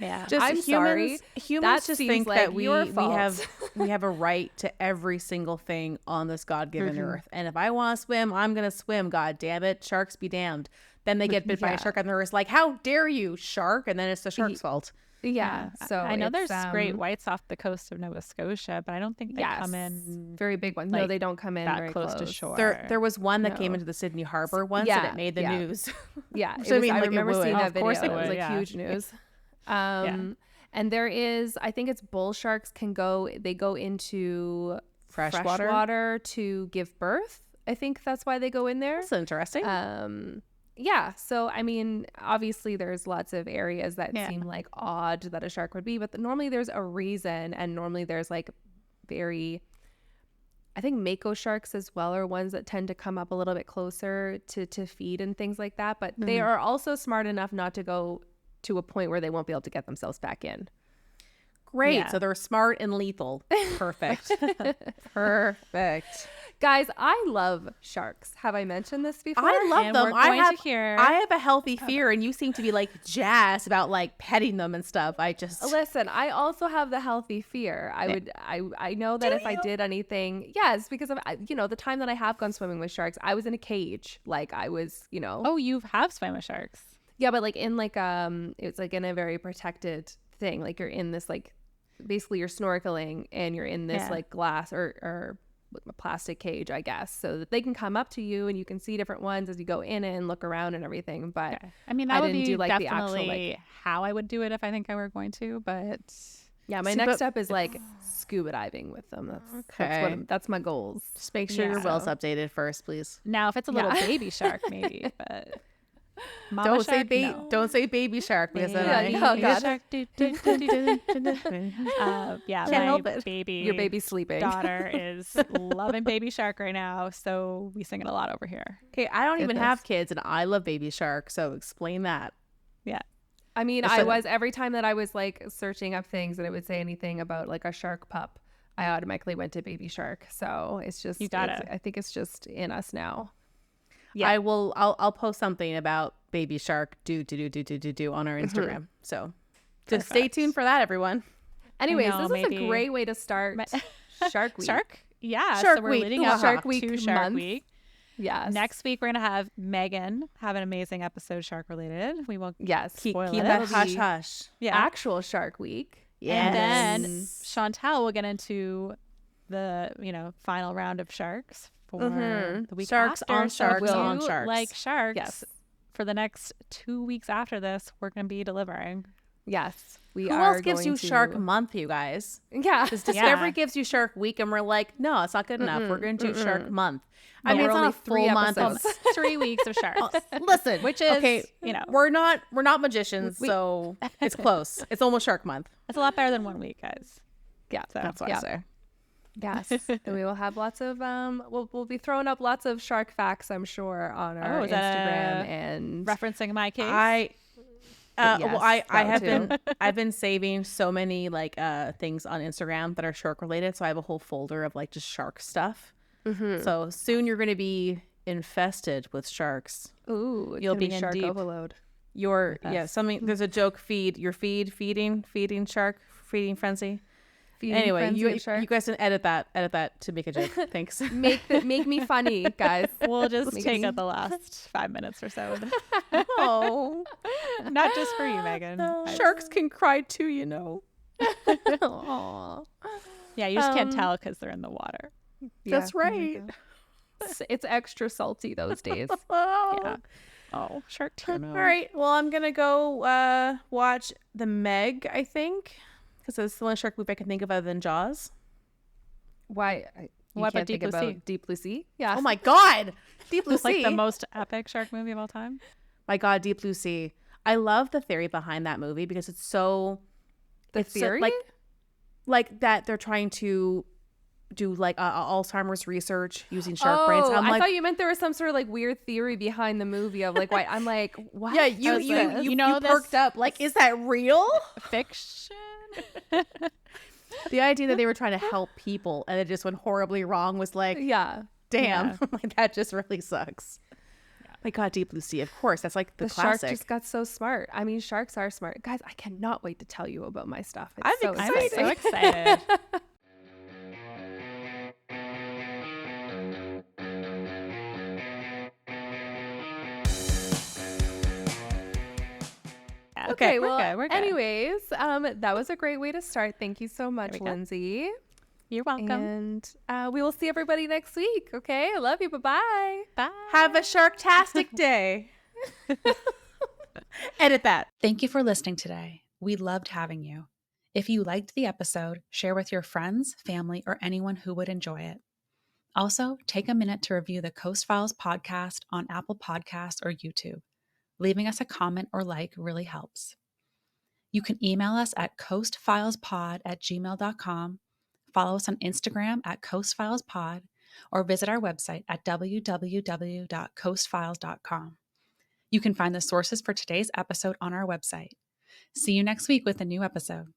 Speaker 3: Yeah.
Speaker 2: Just
Speaker 1: I'm sorry.
Speaker 2: Humans
Speaker 1: That
Speaker 2: just
Speaker 1: seems
Speaker 2: think
Speaker 1: like
Speaker 2: that we
Speaker 1: your
Speaker 2: have
Speaker 1: fault.
Speaker 2: we have a right to every single thing on this God-given earth. And if I want to swim, I'm gonna swim. God damn it, sharks be damned. then they get bit by a
Speaker 1: Yeah.
Speaker 2: shark and they're just like, how dare you, shark? And then it's the shark's fault.
Speaker 1: Yeah. So
Speaker 3: I know
Speaker 1: it's,
Speaker 3: there's great whites off the coast of Nova Scotia, but I don't think they come in
Speaker 1: very big ones. No,
Speaker 3: like,
Speaker 1: they don't come in
Speaker 3: that
Speaker 1: very
Speaker 3: close to shore.
Speaker 2: There was one that came
Speaker 1: No.
Speaker 2: into the Sydney Harbor once, and
Speaker 1: yeah,
Speaker 2: it made the
Speaker 1: yeah.
Speaker 2: news.
Speaker 1: Yeah,
Speaker 2: So, I mean,
Speaker 1: I
Speaker 2: like, it
Speaker 1: remember
Speaker 2: would.
Speaker 1: seeing
Speaker 2: Oh,
Speaker 1: that
Speaker 3: of
Speaker 1: video.
Speaker 3: course it
Speaker 1: It was
Speaker 3: would,
Speaker 1: like
Speaker 3: yeah.
Speaker 1: huge news. And there is, I think it's bull sharks they go into
Speaker 2: Freshwater?
Speaker 1: water to give birth. I think that's why they go in there.
Speaker 2: That's interesting.
Speaker 1: Yeah. So, I mean, obviously there's lots of areas that
Speaker 3: Yeah.
Speaker 1: seem like odd that a shark would be, but normally there's a reason. And normally there's like I think mako sharks as well are ones that tend to come up a little bit closer to feed and things like that. But they are also smart enough not to go to a point where they won't be able to get themselves back in.
Speaker 2: Great.
Speaker 3: Yeah.
Speaker 2: So they're smart and lethal. Perfect. Perfect.
Speaker 1: Guys, I love sharks. Have I mentioned this before?
Speaker 2: I love
Speaker 3: And
Speaker 2: them.
Speaker 3: we're going to
Speaker 2: I
Speaker 3: hear-
Speaker 2: have a healthy fear, and you seem to be like jazzed about like petting them and stuff. I just
Speaker 1: Listen, I also have the healthy fear. I know that if I did anything, yes, because of the time that I have gone swimming with sharks, I was in a cage. Like I was,
Speaker 3: Oh, you have swam with sharks.
Speaker 1: yeah, but like in like it's like in a very protected thing. Like you're in this like basically you're snorkeling and you're in this like glass or a plastic cage, I guess, so that they can come up to you and you can see different ones as you go in and look around and everything. But
Speaker 3: Okay. I mean, that would
Speaker 1: didn't
Speaker 3: be
Speaker 1: do like the
Speaker 3: definitely
Speaker 1: actual like
Speaker 3: how I would do it if I think I were going to, but
Speaker 1: yeah, my
Speaker 2: See,
Speaker 1: next
Speaker 2: but-
Speaker 1: step is like scuba diving with them.
Speaker 2: Okay.
Speaker 1: That's my goals.
Speaker 2: just make sure
Speaker 3: Yeah.
Speaker 2: your well's updated first, please.
Speaker 3: now if it's a little
Speaker 1: Yeah.
Speaker 3: baby shark, maybe, but mama
Speaker 2: Don't say
Speaker 3: shark, no.
Speaker 2: don't say baby shark because then
Speaker 1: Baby
Speaker 2: I
Speaker 1: oh, God.
Speaker 3: shark, do, do, do, do. Yeah,
Speaker 2: Can't
Speaker 3: my
Speaker 2: help it.
Speaker 3: baby,
Speaker 1: Your baby's sleeping.
Speaker 3: daughter is loving Baby Shark right now, so we sing it a lot over here.
Speaker 2: Okay, I don't even
Speaker 1: Goodness.
Speaker 2: have kids, and I love baby shark. So explain that.
Speaker 3: Yeah,
Speaker 1: I mean,
Speaker 2: Listen.
Speaker 1: I was every time that I was like searching up things and it would say anything about like a shark pup, I automatically went to baby shark. So it's just
Speaker 3: You got it.
Speaker 1: I think it's just in us now.
Speaker 2: Yeah, I'll post something about baby shark do on our Instagram. So just stay
Speaker 3: Perfect.
Speaker 2: tuned for that, everyone.
Speaker 1: Anyways,
Speaker 3: know,
Speaker 1: this is a
Speaker 3: maybe-
Speaker 1: great way to start Shark Week.
Speaker 3: Shark. Yeah,
Speaker 2: Shark
Speaker 3: so we're
Speaker 2: Week.
Speaker 3: leading
Speaker 2: Ooh,
Speaker 3: up
Speaker 1: Shark Week
Speaker 3: to Shark
Speaker 1: month.
Speaker 3: Week.
Speaker 1: Yes.
Speaker 3: Next week we're gonna have Megan have an amazing episode shark related. We won't
Speaker 1: Yes.
Speaker 2: Keep
Speaker 3: Spoil it.
Speaker 2: that
Speaker 1: That'll
Speaker 2: hush
Speaker 1: be
Speaker 2: hush.
Speaker 3: yeah.
Speaker 1: Actual Shark Week.
Speaker 2: Yes.
Speaker 3: And then Chantel will get into the final round of sharks for the week
Speaker 2: Sharks
Speaker 3: after.
Speaker 2: on
Speaker 3: So if
Speaker 2: sharks
Speaker 3: you
Speaker 2: on sharks.
Speaker 3: like sharks.
Speaker 1: Yes.
Speaker 3: For the next 2 weeks after this, we're gonna be delivering.
Speaker 1: Yes. We
Speaker 2: Who
Speaker 1: are
Speaker 2: else gives
Speaker 1: going
Speaker 2: you
Speaker 1: to...
Speaker 2: Shark Month, you guys?
Speaker 1: Yeah.
Speaker 2: Because Discovery
Speaker 3: Yeah.
Speaker 2: gives you Shark Week, and we're like, no, it's not good enough. We're going to do Shark Month. I
Speaker 1: But
Speaker 2: mean,
Speaker 1: we're
Speaker 2: it's not
Speaker 1: only
Speaker 2: a
Speaker 1: 3
Speaker 2: full month.
Speaker 1: episodes.
Speaker 2: It's-
Speaker 3: 3 weeks of sharks.
Speaker 2: Listen,
Speaker 3: Which is,
Speaker 2: okay. We're not magicians, so it's close. It's almost Shark Month.
Speaker 3: It's a lot better than 1 week, guys.
Speaker 1: Yeah.
Speaker 3: So
Speaker 2: That's what
Speaker 1: yeah.
Speaker 2: I say.
Speaker 1: Yes. And we will have lots of we'll be throwing up lots of shark facts, I'm sure, on our
Speaker 3: is that
Speaker 1: Instagram and
Speaker 3: Referencing my case.
Speaker 2: Well,
Speaker 1: Yes,
Speaker 2: I
Speaker 1: that
Speaker 2: have
Speaker 1: too.
Speaker 2: been I've been saving so many like things on Instagram that are shark related. So I have a whole folder of like just shark stuff. So soon you're going to be infested with sharks.
Speaker 1: ooh, it's
Speaker 2: You'll
Speaker 1: gonna
Speaker 2: be
Speaker 1: be
Speaker 2: in
Speaker 1: shark
Speaker 2: deep.
Speaker 1: overload.
Speaker 2: There's a joke feeding shark feeding frenzy.
Speaker 1: Feeding
Speaker 2: Anyway,
Speaker 1: frenzy
Speaker 2: you
Speaker 1: of sharks.
Speaker 2: you guys can edit that to make a joke. Thanks.
Speaker 1: make me funny, guys.
Speaker 3: We'll just
Speaker 1: Make
Speaker 3: take
Speaker 1: me-
Speaker 3: out the last 5 minutes or so.
Speaker 2: Oh,
Speaker 3: Not just for you, Megan.
Speaker 2: sharks can cry too, you know.
Speaker 1: Aw.
Speaker 3: Yeah, you just can't
Speaker 1: Um,
Speaker 3: tell because they're in the water.
Speaker 2: That's
Speaker 1: Yeah.
Speaker 2: right.
Speaker 1: It's extra salty those days.
Speaker 2: Oh.
Speaker 3: Yeah. Oh, shark tuna.
Speaker 2: All right. Well, I'm gonna go watch the Meg. I think because it's the only shark movie I can think of other than Jaws.
Speaker 1: Why? You
Speaker 3: What about
Speaker 1: can't
Speaker 3: Deep
Speaker 1: think
Speaker 3: Blue Sea?
Speaker 1: about Deep Blue Sea? Yeah.
Speaker 2: Oh my God, Deep Blue
Speaker 3: It's like
Speaker 2: Sea.
Speaker 3: the most epic shark movie of all time.
Speaker 2: My God, Deep Blue Sea. I love the theory behind that movie because it's so.
Speaker 1: The
Speaker 2: it's so-
Speaker 1: theory?
Speaker 2: like that they're trying to do like Alzheimer's research using shark brains. I'm
Speaker 1: I
Speaker 2: like,
Speaker 1: thought you meant there was some sort of like weird theory behind the movie of like why I'm like, what?
Speaker 2: yeah, you
Speaker 1: is
Speaker 2: you
Speaker 1: this?
Speaker 2: you,
Speaker 3: You know
Speaker 2: you
Speaker 3: this-
Speaker 2: perked up. Like, is that real?
Speaker 3: Fiction.
Speaker 2: The idea that they were trying to help people and it just went horribly wrong was like,
Speaker 1: Yeah.
Speaker 2: damn,
Speaker 3: Yeah.
Speaker 2: like that just really sucks. My God, Deep Blue Sea, of course, that's like the
Speaker 1: The shark
Speaker 2: classic.
Speaker 1: just got so smart. I mean, sharks are smart. Guys, I cannot wait to tell you about my stuff. It's
Speaker 2: I'm
Speaker 1: so
Speaker 3: I'm
Speaker 2: excited.
Speaker 3: so excited.
Speaker 1: Okay,
Speaker 3: we're
Speaker 1: well,
Speaker 3: good. We're good.
Speaker 1: anyways, that was a great way to start. Thank you so much,
Speaker 3: we go.
Speaker 1: Lindsay.
Speaker 3: You're welcome.
Speaker 1: And we will see everybody next week. Okay, I love you. Bye-bye.
Speaker 3: Bye.
Speaker 2: Have a sharktastic day. Edit that.
Speaker 4: Thank you for listening today. We loved having you. If you liked the episode, share with your friends, family, or anyone who would enjoy it. Also, take a minute to review the Coast Files podcast on Apple Podcasts or YouTube. Leaving us a comment or like really helps. You can email us at coastfilespod@gmail.com, follow us on Instagram at coastfilespod, or visit our website at www.coastfiles.com. You can find the sources for today's episode on our website. See you next week with a new episode.